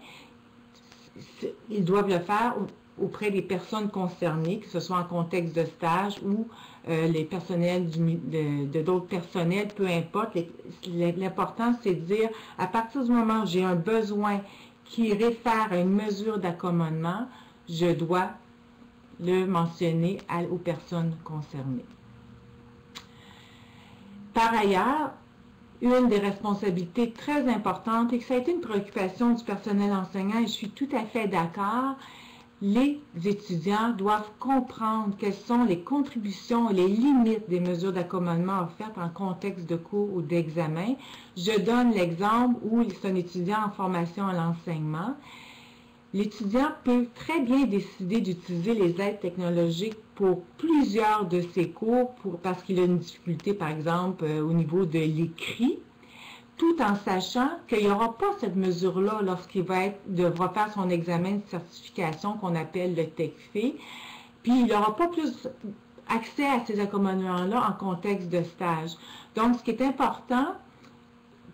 ils doivent le faire auprès des personnes concernées, que ce soit en contexte de stage ou les personnels de d'autres personnels, peu importe. L'important, c'est de dire, à partir du moment où j'ai un besoin qui réfère à une mesure d'accommodement, je dois le mentionner aux personnes concernées. Par ailleurs, une des responsabilités très importantes, et que ça a été une préoccupation du personnel enseignant, et je suis tout à fait d'accord, les étudiants doivent comprendre quelles sont les contributions et les limites des mesures d'accommodement offertes en contexte de cours ou d'examen. Je donne l'exemple où c'est un étudiant en formation à l'enseignement. L'étudiant peut très bien décider d'utiliser les aides technologiques pour plusieurs de ses cours parce qu'il a une difficulté, par exemple, au niveau de l'écrit, tout en sachant qu'il n'y aura pas cette mesure-là lorsqu'il devra faire son examen de certification qu'on appelle le TECFE, puis il n'aura pas plus accès à ces accommodements-là en contexte de stage. Donc, ce qui est important,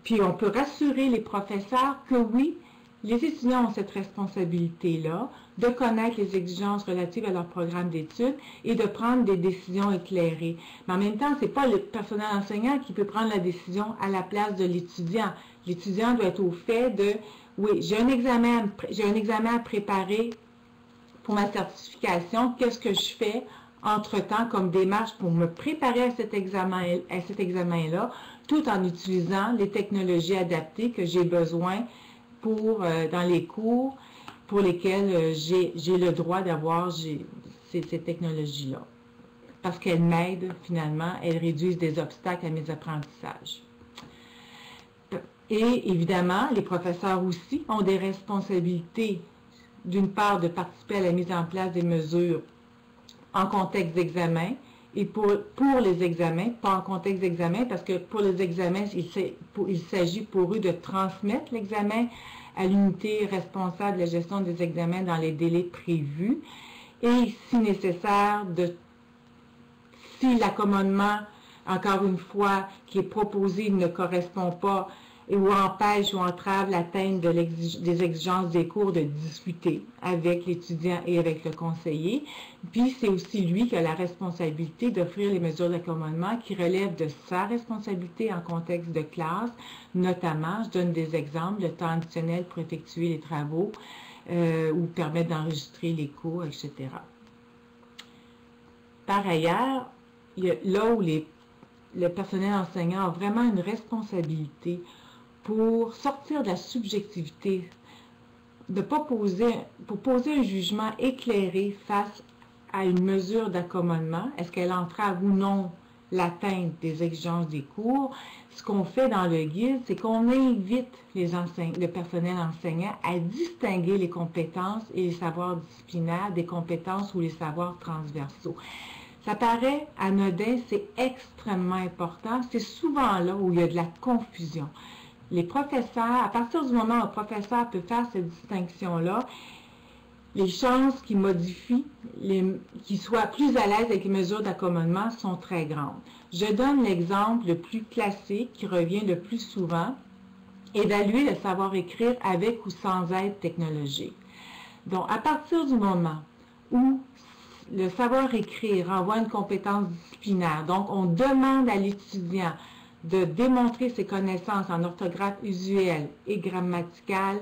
puis on peut rassurer les professeurs que oui, les étudiants ont cette responsabilité-là de connaître les exigences relatives à leur programme d'études et de prendre des décisions éclairées. Mais en même temps, ce n'est pas le personnel enseignant qui peut prendre la décision à la place de l'étudiant. L'étudiant doit être au fait de, oui, j'ai un examen à préparer pour ma certification, qu'est-ce que je fais entre-temps comme démarche pour me préparer à cet examen-là, tout en utilisant les technologies adaptées que j'ai besoin dans les cours pour lesquels j'ai le droit d'avoir ces technologies-là. Parce qu'elles m'aident finalement, elles réduisent des obstacles à mes apprentissages. Et évidemment, les professeurs aussi ont des responsabilités, d'une part, de participer à la mise en place des mesures en contexte d'examen, et pour les examens, pas en contexte d'examen, parce que pour les examens, il s'agit pour eux de transmettre l'examen à l'unité responsable de la gestion des examens dans les délais prévus, et si nécessaire, si l'accommodement, encore une fois, qui est proposé ne correspond pas ou empêche ou entrave l'atteinte des exigences des cours, de discuter avec l'étudiant et avec le conseiller. Puis, c'est aussi lui qui a la responsabilité d'offrir les mesures d'accommodement qui relèvent de sa responsabilité en contexte de classe, notamment, je donne des exemples, le temps additionnel pour effectuer les travaux ou permettre d'enregistrer les cours, etc. Par ailleurs, il y a là où le personnel enseignant a vraiment une responsabilité pour sortir de la subjectivité, pour poser un jugement éclairé face à une mesure d'accommodement. Est-ce qu'elle entrave ou non l'atteinte des exigences des cours? Ce qu'on fait dans le guide, c'est qu'on invite le personnel enseignant à distinguer les compétences et les savoirs disciplinaires des compétences ou les savoirs transversaux. Ça paraît anodin, c'est extrêmement important. C'est souvent là où il y a de la confusion. Les professeurs, à partir du moment où un professeur peut faire cette distinction-là, les chances qu'il modifie, qu'il soit plus à l'aise avec les mesures d'accommodement sont très grandes. Je donne l'exemple le plus classique qui revient le plus souvent, évaluer le savoir-écrire avec ou sans aide technologique. Donc, à partir du moment où le savoir-écrire renvoie une compétence disciplinaire, donc on demande à l'étudiant de démontrer ses connaissances en orthographe usuelle et grammaticale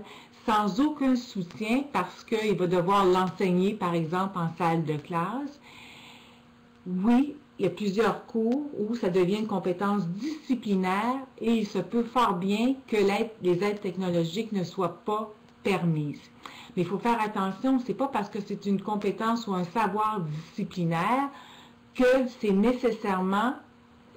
sans aucun soutien parce qu'il va devoir l'enseigner, par exemple, en salle de classe. Oui, il y a plusieurs cours où ça devient une compétence disciplinaire et il se peut fort bien que les aides technologiques ne soient pas permises. Mais il faut faire attention, c'est pas parce que c'est une compétence ou un savoir disciplinaire que c'est nécessairement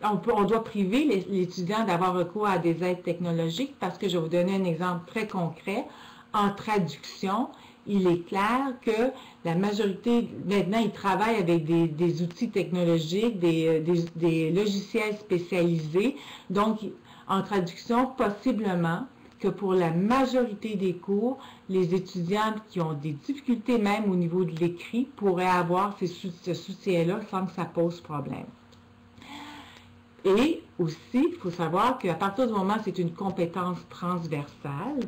on doit priver l'étudiant d'avoir recours à des aides technologiques parce que je vais vous donner un exemple très concret. En traduction, il est clair que la majorité, maintenant, ils travaillent avec des outils technologiques, des logiciels spécialisés. Donc, en traduction, possiblement que pour la majorité des cours, les étudiants qui ont des difficultés même au niveau de l'écrit pourraient avoir ce soutien-là sans que ça pose problème. Et aussi, il faut savoir qu'à partir du moment où c'est une compétence transversale,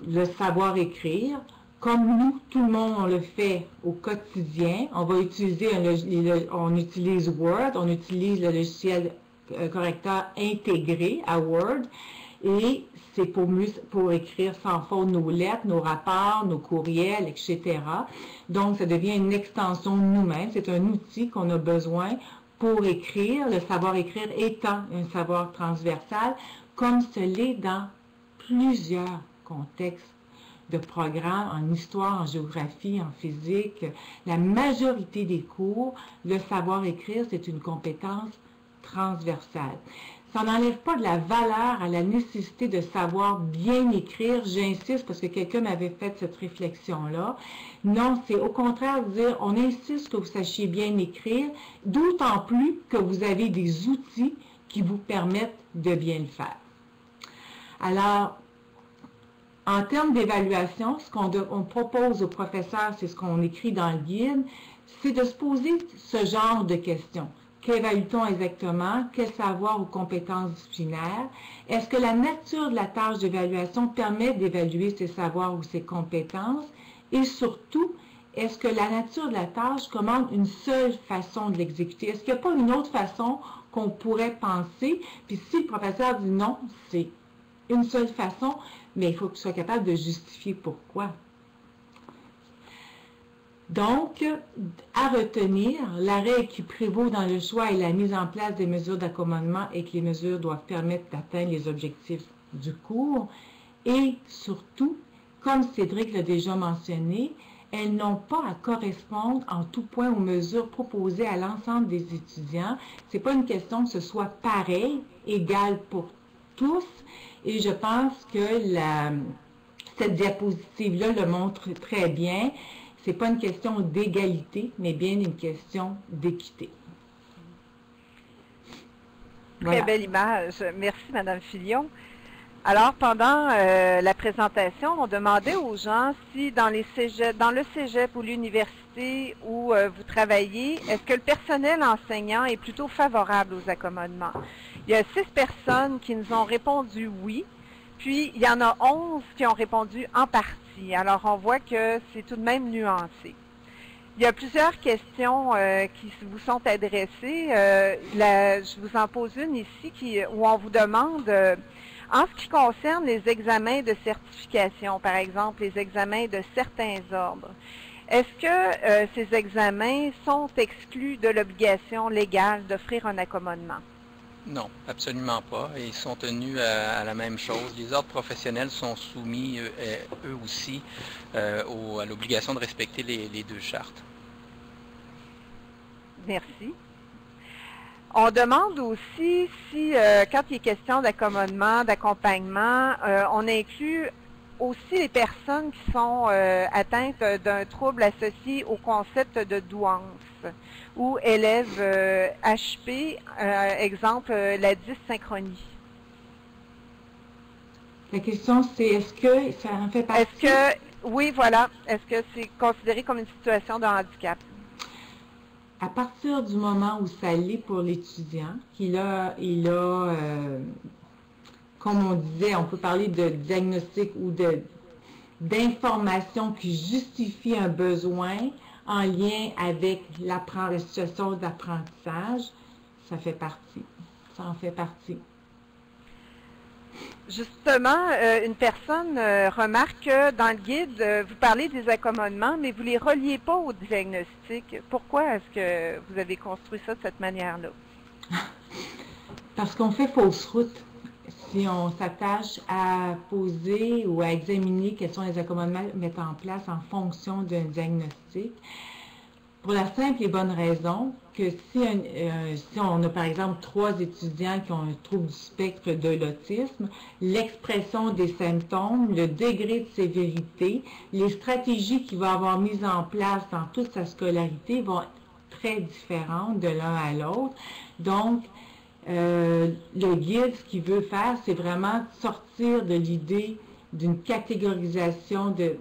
le savoir écrire, comme nous, tout le monde, on le fait au quotidien, on va utiliser on utilise Word, on utilise le logiciel correcteur intégré à Word, et c'est pour écrire sans faute nos lettres, nos rapports, nos courriels, etc. Donc, ça devient une extension de nous-mêmes. C'est un outil qu'on a besoin pour écrire, le savoir écrire étant un savoir transversal, comme ce l'est dans plusieurs contextes de programmes en histoire, en géographie, en physique. La majorité des cours, le savoir écrire, c'est une compétence transversale. Ça n'enlève pas de la valeur à la nécessité de savoir bien écrire. J'insiste parce que quelqu'un m'avait fait cette réflexion-là. Non, c'est au contraire de dire, on insiste que vous sachiez bien écrire, d'autant plus que vous avez des outils qui vous permettent de bien le faire. Alors, en termes d'évaluation, ce qu'on propose aux professeurs, c'est ce qu'on écrit dans le guide, c'est de se poser ce genre de questions. Qu'évalue-t-on exactement? Quel savoir ou compétences disciplinaires? Est-ce que la nature de la tâche d'évaluation permet d'évaluer ces savoirs ou ces compétences? Et surtout, est-ce que la nature de la tâche commande une seule façon de l'exécuter? Est-ce qu'il n'y a pas une autre façon qu'on pourrait penser? Puis si le professeur dit non, c'est une seule façon, mais il faut qu'il soit capable de justifier pourquoi. Donc, à retenir, la règle qui prévaut dans le choix est la mise en place des mesures d'accommodement et que les mesures doivent permettre d'atteindre les objectifs du cours. Et surtout, comme Cédric l'a déjà mentionné, elles n'ont pas à correspondre en tout point aux mesures proposées à l'ensemble des étudiants. Ce n'est pas une question que ce soit pareil, égal pour tous. Et je pense que cette diapositive-là le montre très bien. Ce n'est pas une question d'égalité, mais bien une question d'équité. Voilà. Très belle image. Merci, Madame Filion. Alors, pendant la présentation, on demandait aux gens si dans le cégep ou l'université où vous travaillez, est-ce que le personnel enseignant est plutôt favorable aux accommodements? Il y a 6 personnes qui nous ont répondu oui, puis il y en a 11 qui ont répondu en partie. Alors, on voit que c'est tout de même nuancé. Il y a plusieurs questions qui vous sont adressées. Je vous en pose une ici où on vous demande, en ce qui concerne les examens de certification, par exemple les examens de certains ordres, est-ce que ces examens sont exclus de l'obligation légale d'offrir un accommodement? Non, absolument pas. Ils sont tenus à la même chose. Les ordres professionnels sont soumis, eux aussi, à l'obligation de respecter les 2 chartes. Merci. On demande aussi si, quand il est question d'accommodement, d'accompagnement, on inclut aussi les personnes qui sont atteintes d'un trouble associé au concept de douance ou élèves HP, exemple la dysynchronie. La question c'est est-ce que ça en fait partie? Oui, voilà. Est-ce que c'est considéré comme une situation de handicap? À partir du moment où ça l'est pour l'étudiant, comme on disait, on peut parler de diagnostic ou d'informations qui justifient un besoin en lien avec la situation d'apprentissage, ça fait partie. Ça en fait partie. Justement, une personne remarque que dans le guide, vous parlez des accommodements, mais vous ne les reliez pas au diagnostic. Pourquoi est-ce que vous avez construit ça de cette manière-là? Parce qu'on fait fausse route. Si on s'attache à poser ou à examiner quels sont les accommodements à mettre en place en fonction d'un diagnostic, pour la simple et bonne raison que si on a par exemple 3 étudiants qui ont un trouble du spectre de l'autisme, l'expression des symptômes, le degré de sévérité, les stratégies qu'il va avoir mises en place dans toute sa scolarité vont être très différentes de l'un à l'autre. Donc, le guide, ce qu'il veut faire, c'est vraiment sortir de l'idée d'une catégorisation de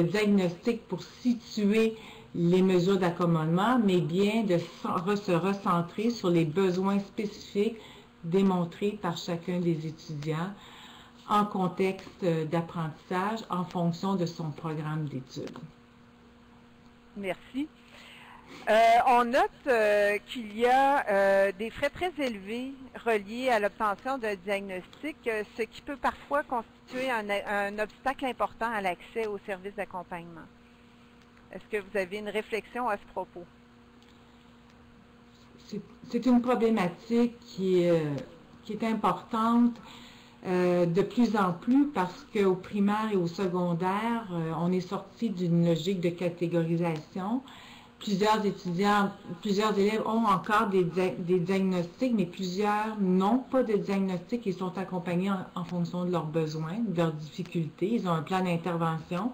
diagnostic pour situer les mesures d'accommodement, mais bien de se recentrer sur les besoins spécifiques démontrés par chacun des étudiants en contexte d'apprentissage en fonction de son programme d'études. Merci. On note qu'il y a des frais très élevés reliés à l'obtention d'un diagnostic, ce qui peut parfois constituer un obstacle important à l'accès aux services d'accompagnement. Est-ce que vous avez une réflexion à ce propos? C'est une problématique qui est importante de plus en plus parce qu'au primaire et au secondaire, on est sorti d'une logique de catégorisation. Plusieurs élèves ont encore des diagnostics, mais plusieurs n'ont pas de diagnostic et sont accompagnés en fonction de leurs besoins, de leurs difficultés. Ils ont un plan d'intervention,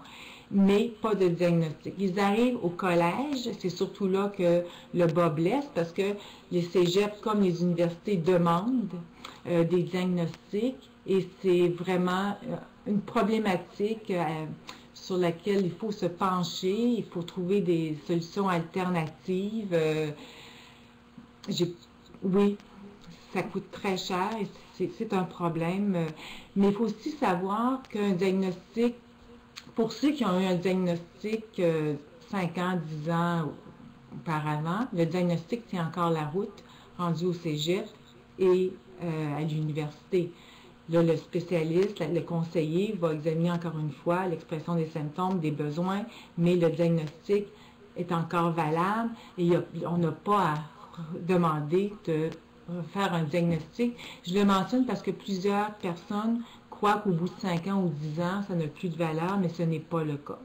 mais pas de diagnostic. Ils arrivent au collège, c'est surtout là que le bas blesse, parce que les cégeps, comme les universités, demandent des diagnostics, et c'est vraiment une problématique sur laquelle il faut se pencher, il faut trouver des solutions alternatives. Oui, ça coûte très cher et c'est un problème. Mais il faut aussi savoir qu'un diagnostic, pour ceux qui ont eu un diagnostic 5 ans, 10 ans auparavant, le diagnostic tient encore la route rendu au cégep et à l'université. Là, le spécialiste, le conseiller va examiner encore une fois l'expression des symptômes, des besoins, mais le diagnostic est encore valable et on n'a pas à demander de faire un diagnostic. Je le mentionne parce que plusieurs personnes croient qu'au bout de 5 ans ou 10 ans, ça n'a plus de valeur, mais ce n'est pas le cas.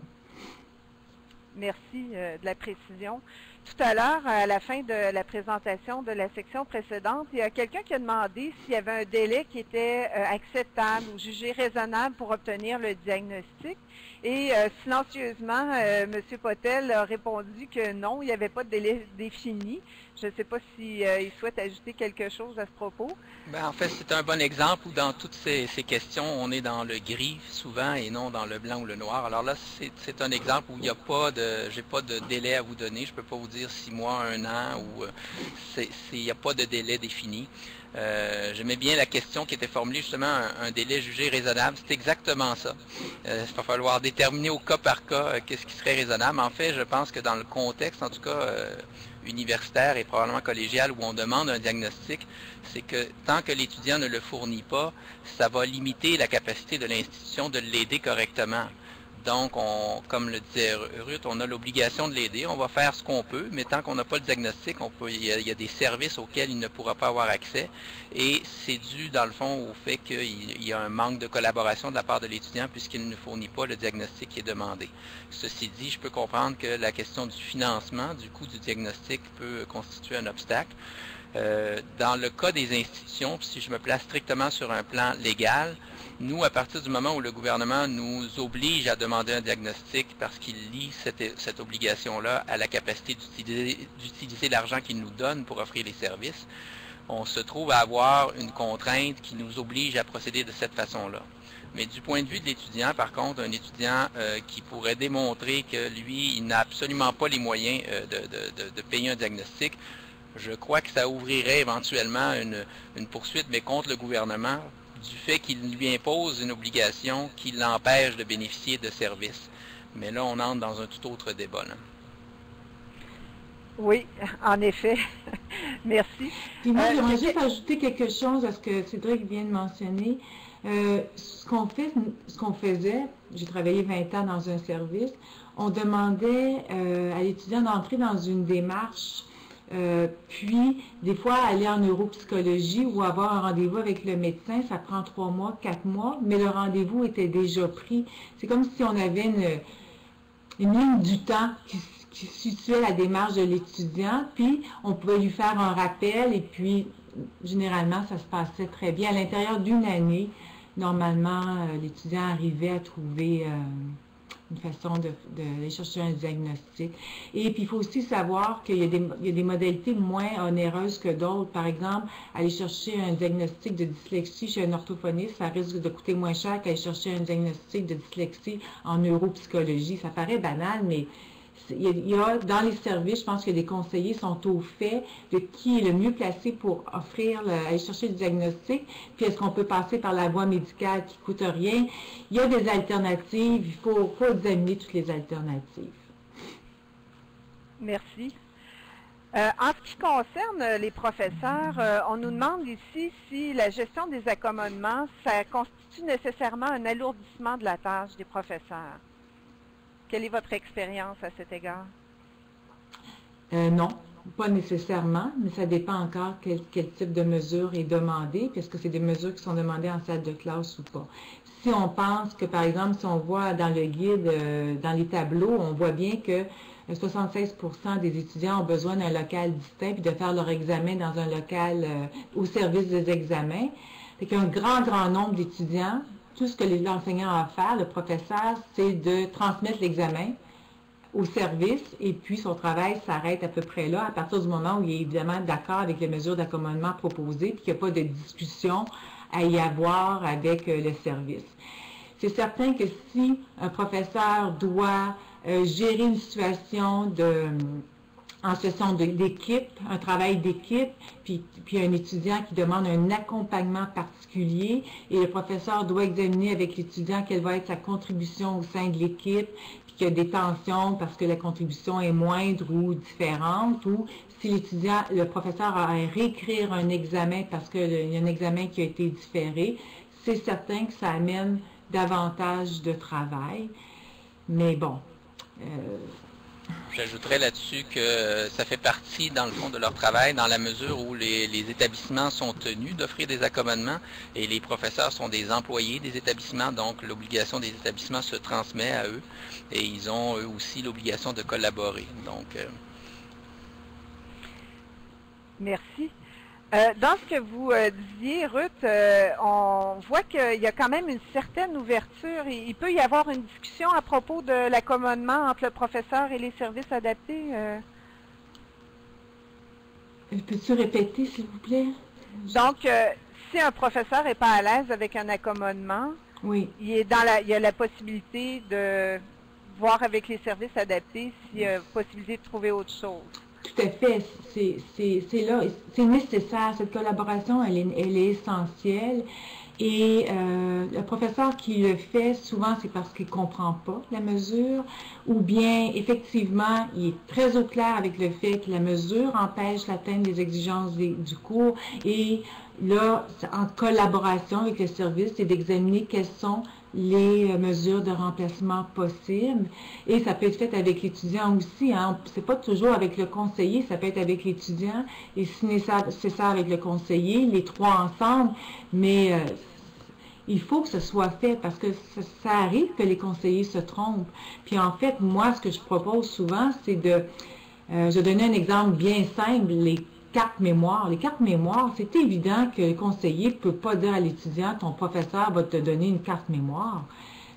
Merci de la précision. Tout à l'heure, à la fin de la présentation de la section précédente, il y a quelqu'un qui a demandé s'il y avait un délai qui était acceptable ou jugé raisonnable pour obtenir le diagnostic. Et silencieusement, M. Potel a répondu que non, il n'y avait pas de délai défini. Je ne sais pas s'il souhaite ajouter quelque chose à ce propos. Ben, en fait, c'est un bon exemple où dans toutes ces questions, on est dans le gris souvent et non dans le blanc ou le noir. Alors là, c'est un exemple où il n'y a pas j'ai pas de délai à vous donner. Je ne peux pas vous dire 6 mois, 1 an, ou il n'y a pas de délai défini. J'aimais bien la question qui était formulée, justement, un délai jugé raisonnable. C'est exactement ça. Il va falloir déterminer au cas par cas qu'est-ce qui serait raisonnable. En fait, je pense que dans le contexte, en tout cas universitaire et probablement collégial, où on demande un diagnostic, c'est que tant que l'étudiant ne le fournit pas, ça va limiter la capacité de l'institution de l'aider correctement. Donc, comme le disait Ruth, on a l'obligation de l'aider, on va faire ce qu'on peut, mais tant qu'on n'a pas le diagnostic, il y a des services auxquels il ne pourra pas avoir accès, et c'est dû, dans le fond, au fait qu'il y a un manque de collaboration de la part de l'étudiant puisqu'il ne fournit pas le diagnostic qui est demandé. Ceci dit, je peux comprendre que la question du financement, du coût du diagnostic peut constituer un obstacle. Dans le cas des institutions, si je me place strictement sur un plan légal, nous, à partir du moment où le gouvernement nous oblige à demander un diagnostic parce qu'il lie cette obligation-là à la capacité d'utiliser l'argent qu'il nous donne pour offrir les services, on se trouve à avoir une contrainte qui nous oblige à procéder de cette façon-là. Mais du point de vue de l'étudiant, par contre, un étudiant qui pourrait démontrer que lui, il n'a absolument pas les moyens de payer un diagnostic, je crois que ça ouvrirait éventuellement une poursuite, mais contre le gouvernement, du fait qu'il lui impose une obligation qui l'empêche de bénéficier de services. Mais là, on entre dans un tout autre débat, là. Oui, en effet. Merci. Puis moi, j'aimerais juste ajouter quelque chose à ce que Cédric vient de mentionner. Ce qu'on faisait, j'ai travaillé 20 ans dans un service, on demandait à l'étudiant d'entrer dans une démarche puis, des fois, aller en neuropsychologie ou avoir un rendez-vous avec le médecin, ça prend 3 mois, 4 mois, mais le rendez-vous était déjà pris. C'est comme si on avait une ligne du temps qui situait la démarche de l'étudiant, puis on pouvait lui faire un rappel, et puis généralement, ça se passait très bien. À l'intérieur d'une année, normalement, l'étudiant arrivait à trouver une façon d'aller chercher un diagnostic. Et puis, il faut aussi savoir qu'il y a des modalités moins onéreuses que d'autres. Par exemple, aller chercher un diagnostic de dyslexie chez un orthophoniste, ça risque de coûter moins cher qu'aller chercher un diagnostic de dyslexie en neuropsychologie. Ça paraît banal, mais il y a dans les services, je pense que les conseillers sont au fait de qui est le mieux placé pour aller chercher le diagnostic, puis est-ce qu'on peut passer par la voie médicale qui ne coûte rien. Il y a des alternatives, il faut examiner toutes les alternatives. Merci. En ce qui concerne les professeurs, on nous demande ici si la gestion des accommodements, ça constitue nécessairement un alourdissement de la tâche des professeurs. Quelle est votre expérience à cet égard? Non, pas nécessairement, mais ça dépend encore quel type de mesure est demandé, parce que c'est des mesures qui sont demandées en salle de classe ou pas. Si on pense que, par exemple, si on voit dans le guide, dans les tableaux, on voit bien que 76% des étudiants ont besoin d'un local distinct puis de faire leur examen dans un local au service des examens. Fait qu'un grand nombre d'étudiants, tout ce que l'enseignant a à faire, le professeur, c'est de transmettre l'examen au service et puis son travail s'arrête à peu près là, à partir du moment où il est évidemment d'accord avec les mesures d'accommodement proposées puis qu'il n'y a pas de discussion à y avoir avec le service. C'est certain que si un professeur doit gérer une situation en session d'équipe, un travail d'équipe, puis un étudiant qui demande un accompagnement particulier et le professeur doit examiner avec l'étudiant quelle va être sa contribution au sein de l'équipe, puis qu'il y a des tensions parce que la contribution est moindre ou différente, ou si le professeur a à réécrire un examen parce qu'il y a un examen qui a été différé, c'est certain que ça amène davantage de travail. Mais bon, j'ajouterais là-dessus que ça fait partie, dans le fond, de leur travail, dans la mesure où les établissements sont tenus d'offrir des accommodements et les professeurs sont des employés des établissements, donc l'obligation des établissements se transmet à eux et ils ont eux aussi l'obligation de collaborer. Donc, merci. Dans ce que vous disiez, Ruth, on voit qu'il y a quand même une certaine ouverture. Il peut y avoir une discussion à propos de l'accommodement entre le professeur et les services adaptés. Peux-tu répéter, s'il vous plaît? Donc, si un professeur n'est pas à l'aise avec un accommodement, oui, il y a la possibilité de voir avec les services adaptés s'il y a possibilité de trouver autre chose. Tout à fait, c'est là, c'est nécessaire, cette collaboration, elle est essentielle et le professeur qui le fait, souvent c'est parce qu'il ne comprend pas la mesure ou bien effectivement il est très au clair avec le fait que la mesure empêche l'atteinte des exigences du cours et là, en collaboration avec le service, c'est d'examiner quelles sont les mesures de remplacement possibles. Et ça peut être fait avec l'étudiant aussi. Hein. C'est pas toujours avec le conseiller, ça peut être avec l'étudiant et si nécessaire avec le conseiller, les trois ensemble. Mais il faut que ce soit fait parce que ça arrive que les conseillers se trompent. Puis en fait, moi, ce que je propose souvent, c'est je vais donner un exemple bien simple, les cartes mémoire. Les cartes mémoire, c'est évident que le conseiller ne peut pas dire à l'étudiant, ton professeur va te donner une carte mémoire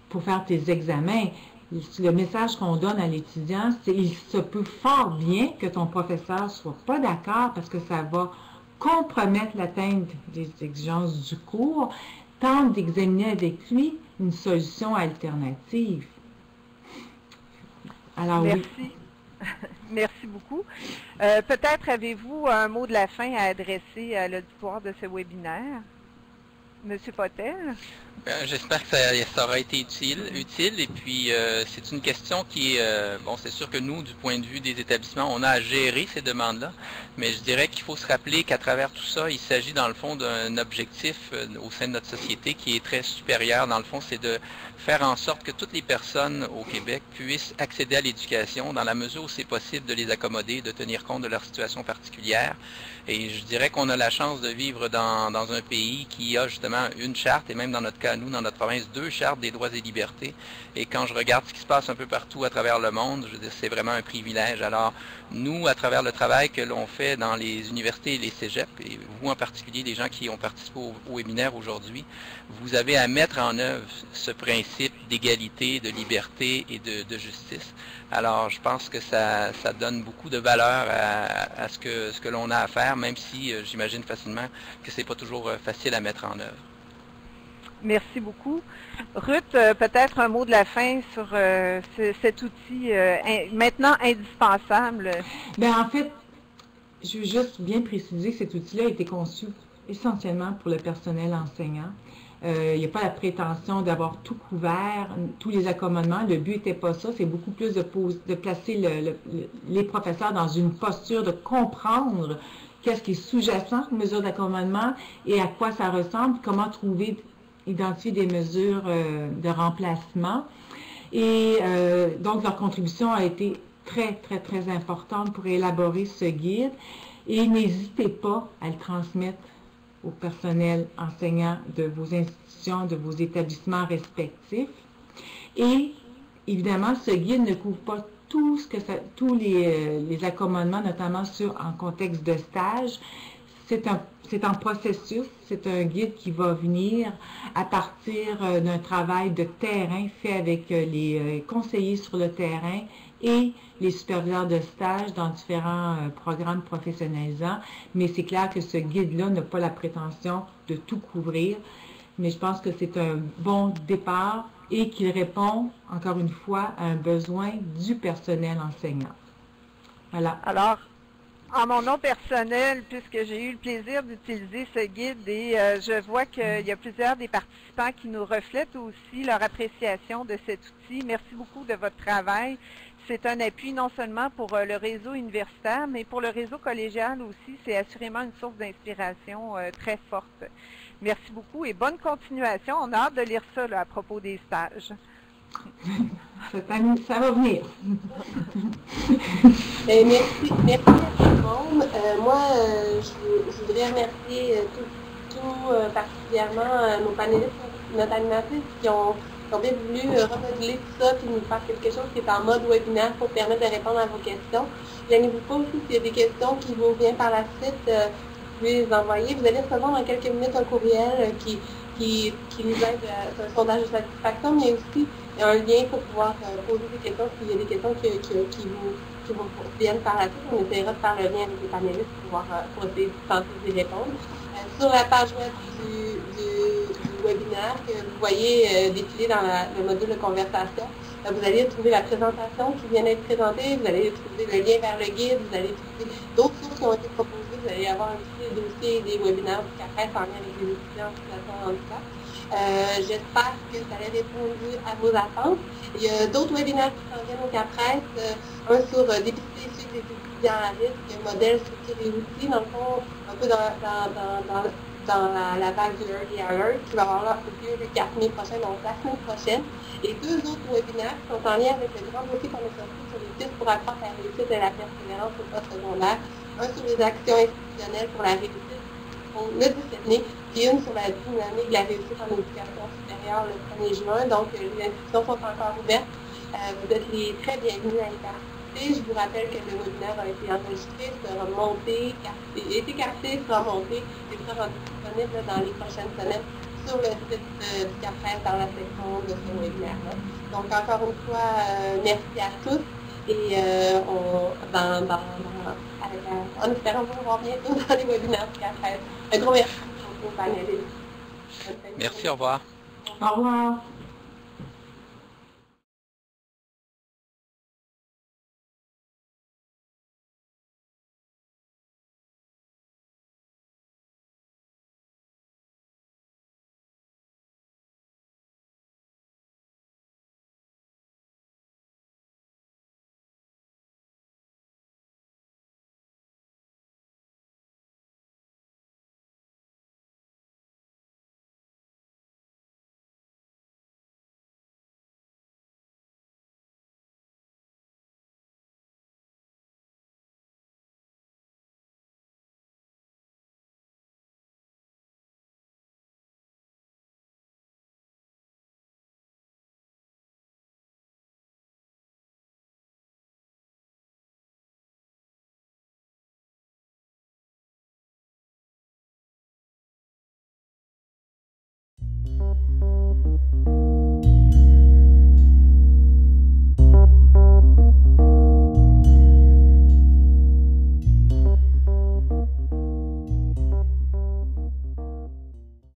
pour faire tes examens. Le message qu'on donne à l'étudiant, c'est il se peut fort bien que ton professeur ne soit pas d'accord parce que ça va compromettre l'atteinte des exigences du cours. Tente d'examiner avec lui une solution alternative. Alors, merci. Oui. Merci beaucoup. Peut-être avez-vous un mot de la fin à adresser à l'auditoire de ce webinaire? Monsieur Potel? J'espère que ça aura été utile et puis c'est une question qui est, bon, c'est sûr que nous, du point de vue des établissements, on a à gérer ces demandes-là, mais je dirais qu'il faut se rappeler qu'à travers tout ça, il s'agit dans le fond d'un objectif au sein de notre société qui est très supérieur. Dans le fond, c'est de faire en sorte que toutes les personnes au Québec puissent accéder à l'éducation dans la mesure où c'est possible de les accommoder, de tenir compte de leur situation particulière. Et je dirais qu'on a la chance de vivre dans un pays qui a justement simplement une charte, et même dans notre cas, nous, dans notre province, 2 chartes des droits et libertés. Et quand je regarde ce qui se passe un peu partout à travers le monde, je veux dire, c'est vraiment un privilège. Alors, nous, à travers le travail que l'on fait dans les universités et les cégeps, et vous en particulier, les gens qui ont participé au webinaire aujourd'hui, vous avez à mettre en œuvre ce principe d'égalité, de liberté et de justice. Alors, je pense que ça donne beaucoup de valeur à ce que l'on a à faire, même si j'imagine facilement que ce n'est pas toujours facile à mettre en œuvre. Merci beaucoup. Ruth, peut-être un mot de la fin sur cet outil maintenant indispensable. Bien, en fait, je veux juste bien préciser que cet outil-là a été conçu essentiellement pour le personnel enseignant. Il n'y a pas la prétention d'avoir tout couvert, tous les accommodements. Le but n'était pas ça, c'est beaucoup plus de placer les professeurs dans une posture de comprendre qu'est-ce qui est sous-jacent aux mesures d'accommodement et à quoi ça ressemble, comment identifier des mesures de remplacement. Et donc, leur contribution a été très, très, très importante pour élaborer ce guide. Et n'hésitez pas à le transmettre au personnel enseignant de vos institutions, de vos établissements respectifs. Et évidemment, ce guide ne couvre pas tous les accommodements, notamment en contexte de stage. C'est un processus, c'est un guide qui va venir à partir d'un travail de terrain fait avec les conseillers sur le terrain et les superviseurs de stage dans différents programmes professionnalisants. Mais c'est clair que ce guide-là n'a pas la prétention de tout couvrir, mais je pense que c'est un bon départ et qu'il répond, encore une fois, à un besoin du personnel enseignant. Voilà. Alors, en mon nom personnel, puisque j'ai eu le plaisir d'utiliser ce guide et je vois qu'il y a plusieurs des participants qui nous reflètent aussi leur appréciation de cet outil. Merci beaucoup de votre travail. C'est un appui non seulement pour le réseau universitaire, mais pour le réseau collégial aussi. C'est assurément une source d'inspiration très forte. Merci beaucoup et bonne continuation. On a hâte de lire ça là, à propos des stages. Ça va venir. Merci à tout le monde. Moi, je voudrais remercier tout particulièrement nos panélistes, notre animatrice qui ont bien voulu remodeler tout ça et nous faire quelque chose qui est en mode webinaire pour permettre de répondre à vos questions. Gênez-vous pas aussi s'il y a des questions qui vous viennent par la suite, vous pouvez les envoyer. Vous allez recevoir dans quelques minutes un courriel qui nous aide à un sondage de satisfaction, mais aussi un lien pour pouvoir poser des questions s'il y a des questions qui vous viennent par la suite. On essaiera de faire le lien avec les panélistes pour essayer de tenter d'y répondre. Sur la page web du webinaire que vous voyez défiler dans le module de conversation, vous allez trouver la présentation qui vient d'être présentée, vous allez trouver le lien vers le guide, vous allez trouver d'autres sources qui ont été proposées, vous allez avoir aussi des dossiers et des webinaires du CAPRES en lien avec les étudiants en situation de handicap. J'espère que ça a répondu à vos attentes. Il y a d'autres webinaires qui s'en viennent au CAPRES, un sur dépister chez les étudiants à risque, modèle, structure et outils, dans le fond, un peu dans la vague du Early Alert, qui va avoir lieu le 4 mai prochain, donc la semaine prochaine. Et 2 autres webinaires qui sont en lien avec le grand dossier qu'on a sorti sur les pistes pour accroître la réussite et la persévérance au post-secondaire, un sur les actions institutionnelles pour la réussite le 17 mai, et une sur la dynamique de la réussite en éducation supérieure le 1er juin. Donc, les inscriptions sont encore ouvertes. Vous êtes les très bienvenus à y participer. Je vous rappelle que le webinaire a été enregistré, sera monté, sera monté et sera rendu disponible dans les prochaines semaines sur le site du CAPRES dans la section de ce webinaire-là. Donc, encore une fois, merci à tous et en espérant vous revoir bientôt dans les webinaires du CAPRES. Un gros merci aux panélistes. Merci, au revoir. Au revoir.